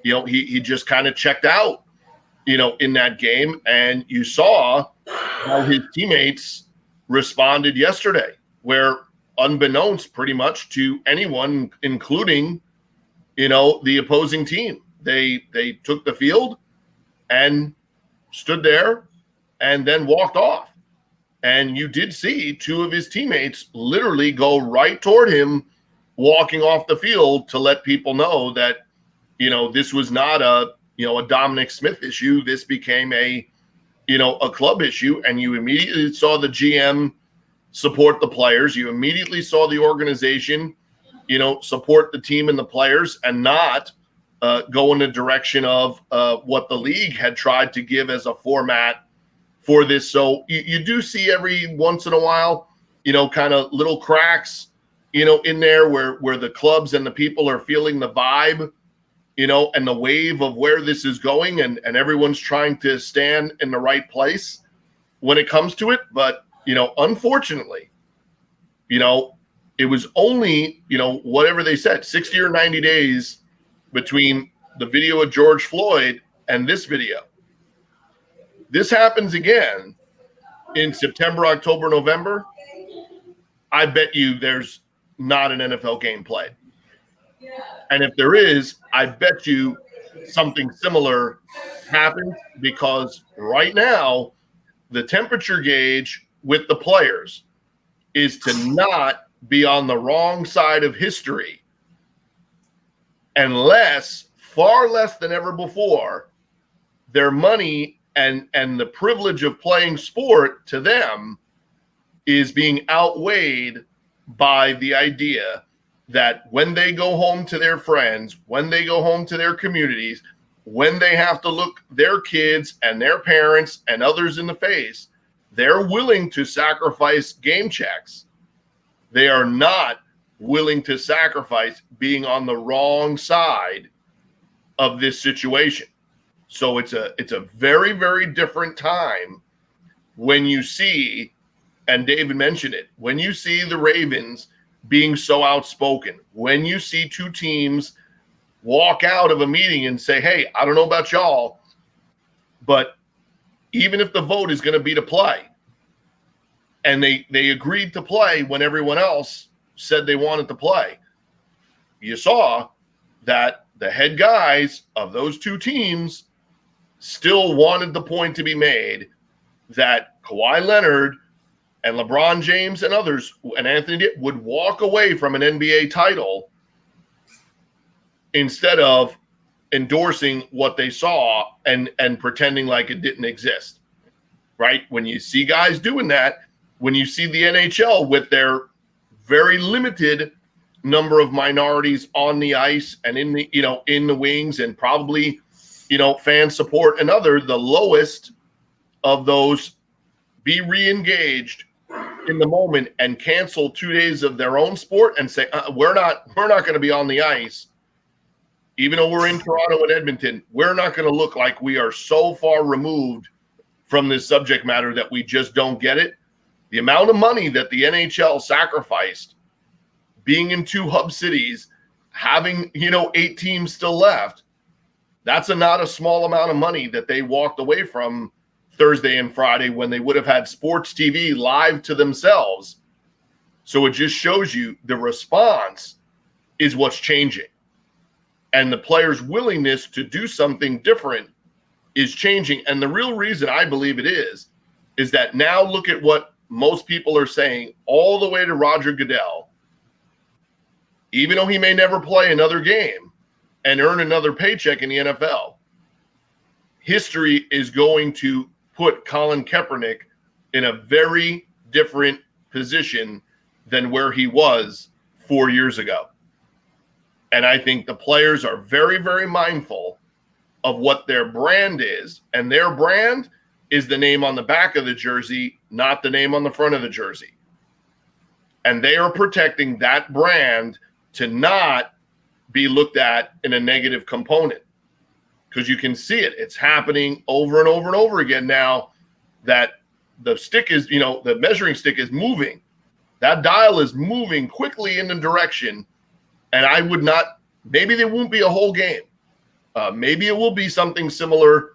Speaker 5: he just kind of checked out, in that game. And you saw how his teammates responded yesterday, where unbeknownst pretty much to anyone, including, the opposing team, they took the field and stood there and then walked off. And you did see two of his teammates literally go right toward him, walking off the field to let people know that, this was not a Dominic Smith issue. This became a club issue. And you immediately saw the GM support the players. You immediately saw the organization, support the team and the players, and not go in the direction of what the league had tried to give as a format for this. So you do see every once in a while, kind of little cracks, in there where the clubs and the people are feeling the vibe, and the wave of where this is going, and everyone's trying to stand in the right place when it comes to it. But, unfortunately, it was only, whatever they said, 60 or 90 days between the video of George Floyd and this video. This happens again in September, October, November. I bet you there's not an NFL game played. And if there is, I bet you something similar happens, because right now the temperature gauge with the players is to not be on the wrong side of history, unless, far less than ever before, their money and the privilege of playing sport to them is being outweighed by the idea that when they go home to their friends, when they go home to their communities, when they have to look their kids and their parents and others in the face, they're willing to sacrifice game checks. They are not willing to sacrifice being on the wrong side of this situation. So it's a very, very different time when you see, and David mentioned it, when you see the Ravens being so outspoken, when you see two teams walk out of a meeting and say, hey, I don't know about y'all, but even if the vote is going to be to play, and they agreed to play when everyone else said they wanted to play, you saw that the head guys of those two teams still wanted the point to be made that Kawhi Leonard and LeBron James and others, and Anthony would walk away from an NBA title instead of endorsing what they saw and pretending like it didn't exist, right? When you see guys doing that, when you see the NHL with their very limited number of minorities on the ice and in the wings, and probably, fan support and the lowest of those be re-engaged in the moment and cancel 2 days of their own sport and say, we're not going to be on the ice. Even though we're in Toronto and Edmonton, we're not going to look like we are so far removed from this subject matter that we just don't get it. The amount of money that the NHL sacrificed being in two hub cities, having, 8 teams still left, that's not a small amount of money that they walked away from Thursday and Friday when they would have had sports TV live to themselves. So it just shows you the response is what's changing. And the players' willingness to do something different is changing. And the real reason I believe it is that now look at what most people are saying all the way to Roger Goodell. even though he may never play another game and earn another paycheck in the NFL, history is going to put Colin Kaepernick in a very different position than where he was 4 years ago. And I think the players are very, very mindful of what their brand is. And their brand is the name on the back of the jersey, not the name on the front of the jersey. And they are protecting that brand to not be looked at in a negative component. Because you can see it. It's happening over and over and over again now that the stick is, the measuring stick is moving. That dial is moving quickly in the direction. And I would not, maybe there won't be a whole game. Maybe it will be something similar,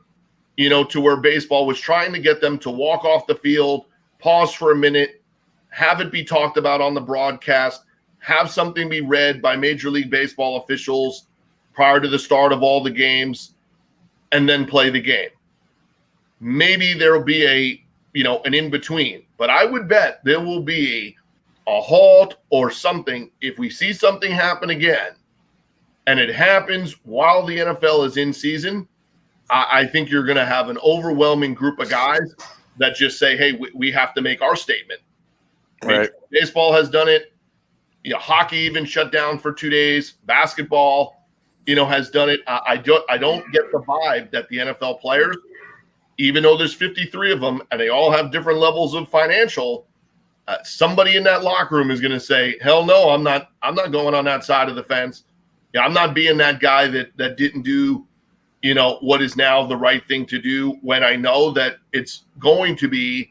Speaker 5: to where baseball was trying to get them to walk off the field, pause for a minute, have it be talked about on the broadcast, have something be read by Major League Baseball officials prior to the start of all the games, and then play the game. Maybe there will be an in-between. But I would bet there will be a halt or something if we see something happen again, and it happens while the NFL is in season. I think you're going to have an overwhelming group of guys that just say, hey, we have to make our statement.
Speaker 1: Right.
Speaker 5: Baseball has done it. Hockey even shut down for 2 days. Basketball, has done it. I don't get the vibe that the NFL players, even though there's 53 of them and they all have different levels of financial, somebody in that locker room is going to say, hell no, I'm not going on that side of the fence. I'm not being that guy that didn't do, what is now the right thing to do, when I know that it's going to be,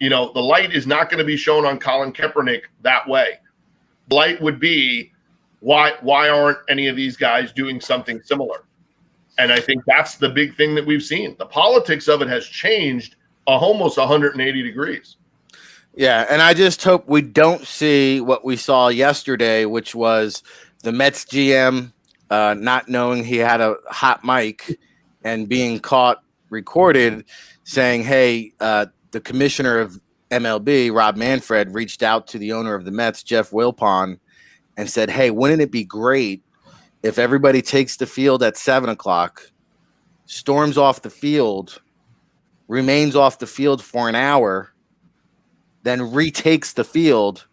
Speaker 5: the light is not going to be shown on Colin Kaepernick that way. The light would be, why aren't any of these guys doing something similar? And I think that's the big thing that we've seen. The politics of it has changed almost 180 degrees.
Speaker 1: Yeah, and I just hope we don't see what we saw yesterday, which was the Mets GM not knowing he had a hot mic and being caught recorded saying, hey, the commissioner of MLB, Rob Manfred, reached out to the owner of the Mets, Jeff Wilpon, and said, hey, wouldn't it be great if everybody takes the field at 7:00, storms off the field, remains off the field for an hour, then retakes the field,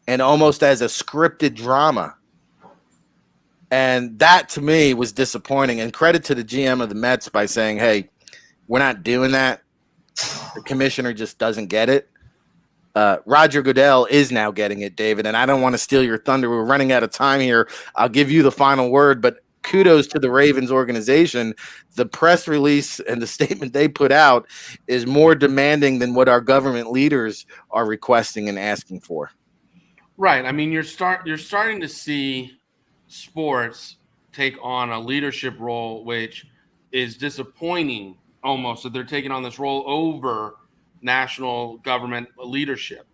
Speaker 1: and almost as a scripted drama. And that, to me, was disappointing. And credit to the GM of the Mets by saying, hey, we're not doing that. The commissioner just doesn't get it. Roger Goodell is now getting it, David, and I don't want to steal your thunder. We're running out of time here. I'll give you the final word, but kudos to the Ravens organization. The press release and the statement they put out is more demanding than what our government leaders are requesting and asking for.
Speaker 4: Right. I mean, you're starting to see sports take on a leadership role, which is disappointing almost, that they're taking on this role over national government leadership.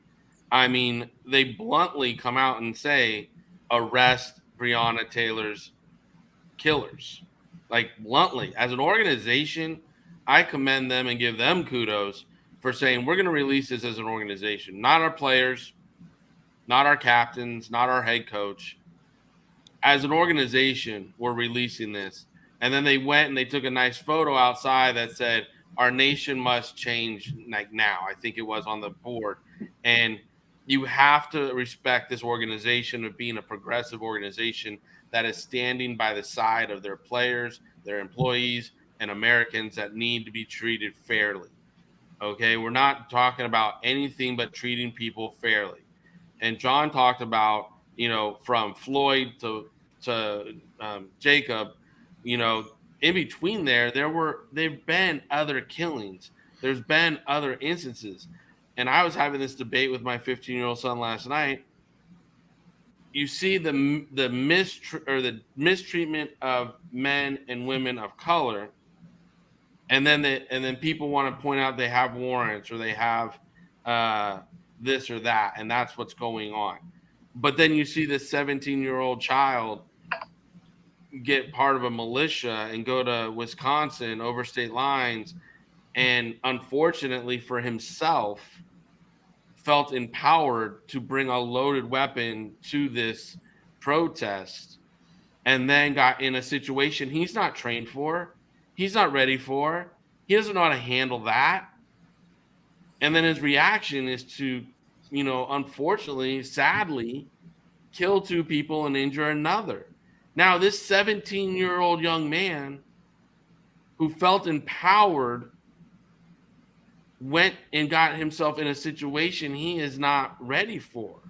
Speaker 4: I mean, they bluntly come out and say, arrest Breonna Taylor's killers. Like, bluntly. As an organization, I commend them and give them kudos for saying, we're going to release this as an organization, not our players, not our captains, not our head coach. As an organization, we're releasing this. And then they went and they took a nice photo outside that said, our nation must change like now. I think it was on the board. And you have to respect this organization of being a progressive organization that is standing by the side of their players, their employees, and Americans that need to be treated fairly. Okay, we're not talking about anything but treating people fairly. And John talked about, from Floyd to Jacob, in between there've been other killings. There's been other instances. And I was having this debate with my 15-year-old son last night. You see the mistreatment of men and women of color, and then people want to point out they have warrants or they have this or that, and that's what's going on. But then you see this 17-year-old child get part of a militia and go to Wisconsin over state lines, and unfortunately for himself, felt empowered to bring a loaded weapon to this protest and then got in a situation he's not trained for, he's not ready for, he doesn't know how to handle that. And then his reaction is to, unfortunately, sadly, kill 2 people and injure another. Now, this 17-year-old young man who felt empowered went and got himself in a situation he is not ready for.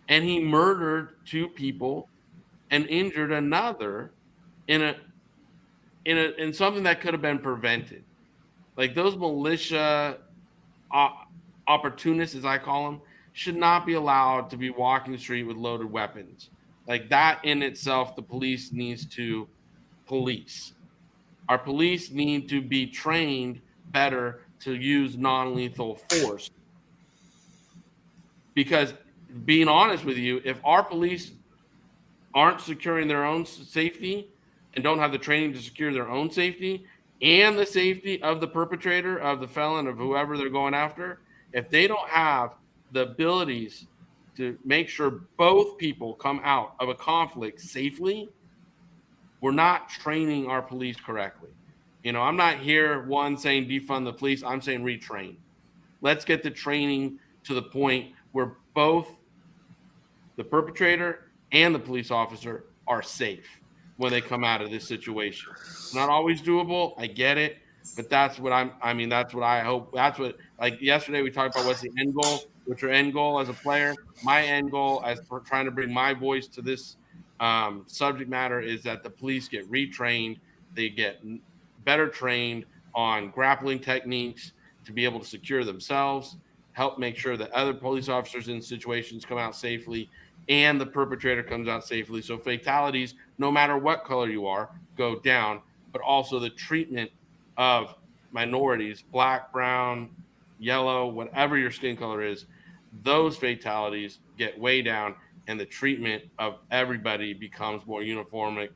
Speaker 4: And he murdered 2 people and injured another in something that could have been prevented. Like, those militia opportunists, as I call them, should not be allowed to be walking the street with loaded weapons. Like, that in itself, the police needs to police. Our police need to be trained better to use non-lethal force. Because, being honest with you, if our police aren't securing their own safety and don't have the training to secure their own safety and the safety of the perpetrator, of the felon, of whoever they're going after, if they don't have the abilities to make sure both people come out of a conflict safely, we're not training our police correctly. I'm not here, saying defund the police. I'm saying retrain. Let's get the training to the point where both the perpetrator and the police officer are safe when they come out of this situation. It's not always doable. I get it. But that's what that's what I hope. That's what, like yesterday, we talked about what's the end goal. What's your end goal as a player? My end goal, as for trying to bring my voice to this subject matter, is that the police get retrained. They get better trained on grappling techniques to be able to secure themselves, help make sure that other police officers in situations come out safely, and the perpetrator comes out safely. So fatalities, no matter what color you are, go down, but also the treatment of minorities, black, brown, yellow, whatever your skin color is, those fatalities get way down, and the treatment of everybody becomes more uniformic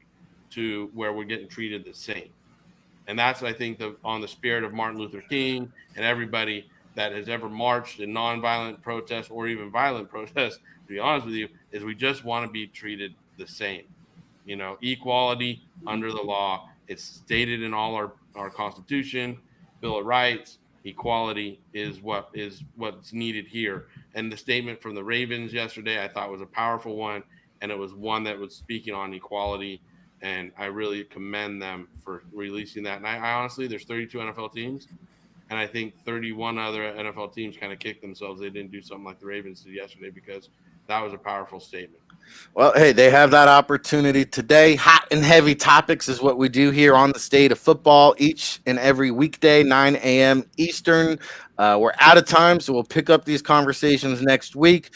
Speaker 4: to where we're getting treated the same. And that's, I think, on the spirit of Martin Luther King and everybody that has ever marched in nonviolent protest or even violent protest, to be honest with you, is we just want to be treated the same. Equality under the law. It's stated in all our Constitution, Bill of Rights. Equality is what's needed here. And the statement from the Ravens yesterday, I thought was a powerful one, and it was one that was speaking on equality. And I really commend them for releasing that. And I honestly, there's 32 NFL teams, and I think 31 other NFL teams kind of kicked themselves they didn't do something like the Ravens did yesterday, because that was a powerful statement.
Speaker 1: Well, hey, they have that opportunity today. Hot and heavy topics is what we do here on the State of Football each and every weekday, 9 a.m. Eastern. We're out of time, so we'll pick up these conversations next week.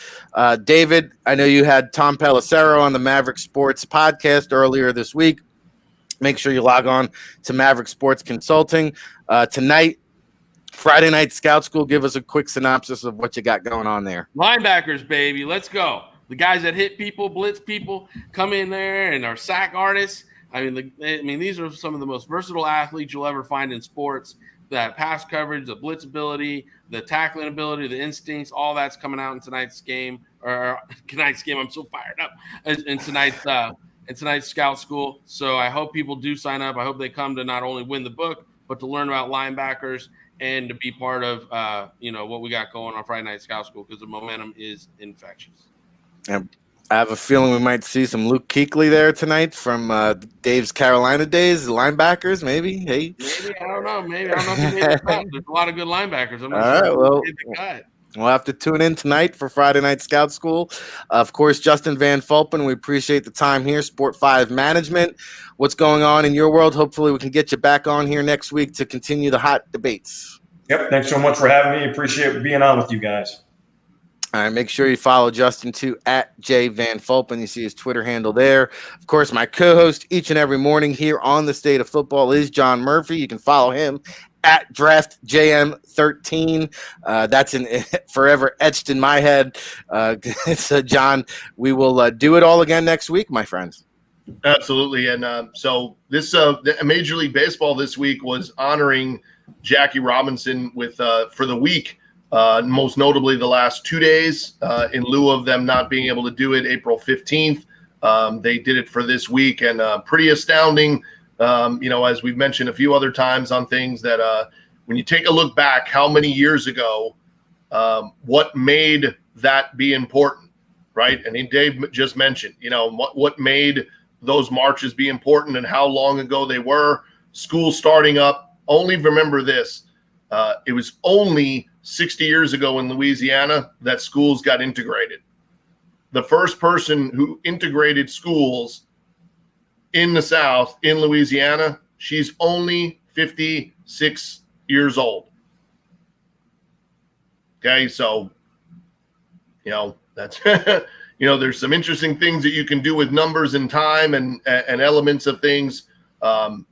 Speaker 1: David, I know you had Tom Pelissero on the Maverick Sports podcast earlier this week. Make sure you log on to Maverick Sports Consulting. Tonight, Friday Night Scout School, give us a quick synopsis of what you got going on there.
Speaker 4: Linebackers, baby. Let's go. The guys that hit people, blitz people, come in there and are sack artists. These are some of the most versatile athletes you'll ever find in sports. That pass coverage, the blitz ability, the tackling ability, the instincts, all that's coming out in tonight's game. I'm so fired up. In tonight's Scout School. So I hope people do sign up. I hope they come to not only win the book, but to learn about linebackers and to be part of what we got going on Friday Night Scout School, because the momentum is infectious.
Speaker 1: I have a feeling we might see some Luke Kuechly there tonight from Dave's Carolina days, the linebackers, maybe. Hey,
Speaker 4: maybe I don't know. Maybe I don't know if he made the cut. There's a lot of good linebackers. I'm not
Speaker 1: all
Speaker 4: sure
Speaker 1: right, well,
Speaker 4: he made the cut.
Speaker 1: We'll have to tune in tonight for Friday Night Scout School. Of course, Justin Van Fulpen, we appreciate the time here. Sport 5 Management. What's going on in your world? Hopefully we can get you back on here next week to continue the hot debates.
Speaker 3: Yep. Thanks so much for having me. Appreciate being on with you guys.
Speaker 1: All right, make sure you follow Justin too at J Van Fulpen. You see his Twitter handle there. Of course, my co-host each and every morning here on the State of Football is John Murphy. You can follow him at DraftJM13. That's forever etched in my head. So, John, we will do it all again next week, my friends.
Speaker 5: Absolutely. And so this Major League Baseball this week was honoring Jackie Robinson with for the week most notably the last 2 days, in lieu of them not being able to do it April 15th. They did it for this week, and pretty astounding, as we've mentioned a few other times on things that when you take a look back how many years ago, what made that be important, right? And Dave just mentioned, what made those marches be important and how long ago they were. School starting up. Only remember this. It was only 60 years ago in Louisiana that schools got integrated. The first person who integrated schools in the South, in Louisiana, she's only 56 years old. Okay, so, that's, there's some interesting things that you can do with numbers and time and elements of things, but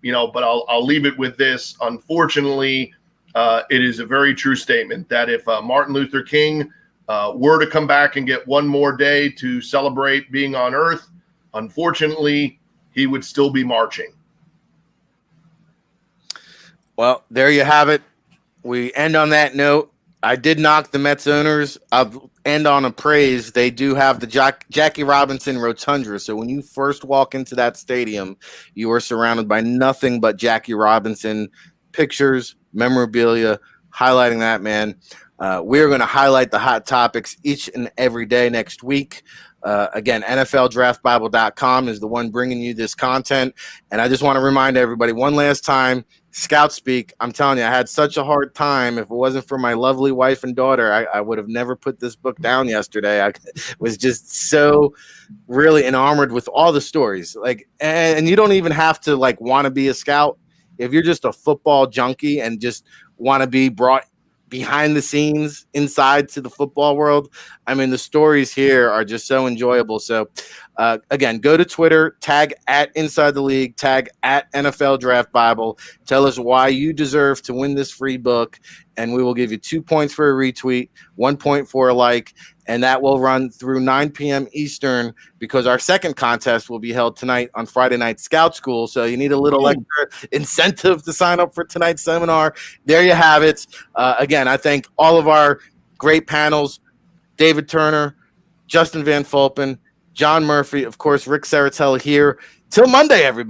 Speaker 5: I'll leave it with this. Unfortunately, it is a very true statement that if Martin Luther King were to come back and get one more day to celebrate being on Earth, unfortunately, he would still be marching.
Speaker 1: Well, there you have it. We end on that note. I did knock the Mets owners. I'll end on a praise. They do have the Jackie Robinson Rotundra. So when you first walk into that stadium, you are surrounded by nothing but Jackie Robinson pictures, memorabilia, highlighting that man. We're going to highlight the hot topics each and every day next week. Again, NFLDraftBible.com is the one bringing you this content. And I just want to remind everybody one last time, Scout Speak, I'm telling you, I had such a hard time. If it wasn't for my lovely wife and daughter, I would have never put this book down yesterday. I was just so really enamored with all the stories. And you don't even have to want to be a scout. If you're just a football junkie and just want to be brought behind the scenes inside to the football world, I mean, the stories here are just so enjoyable. So again, go to Twitter, tag at Inside the League, tag at NFL Draft Bible. Tell us why you deserve to win this free book, and we will give you 2 points for a retweet, 1 point for a like, and that will run through 9 p.m. Eastern, because our second contest will be held tonight on Friday Night Scout School. So you need a little extra incentive to sign up for tonight's seminar. There you have it. Again, I thank all of our great panels, David Turner, Justin Van Fulpen, John Murphy, of course, Rick Saratella here. Till Monday, everybody.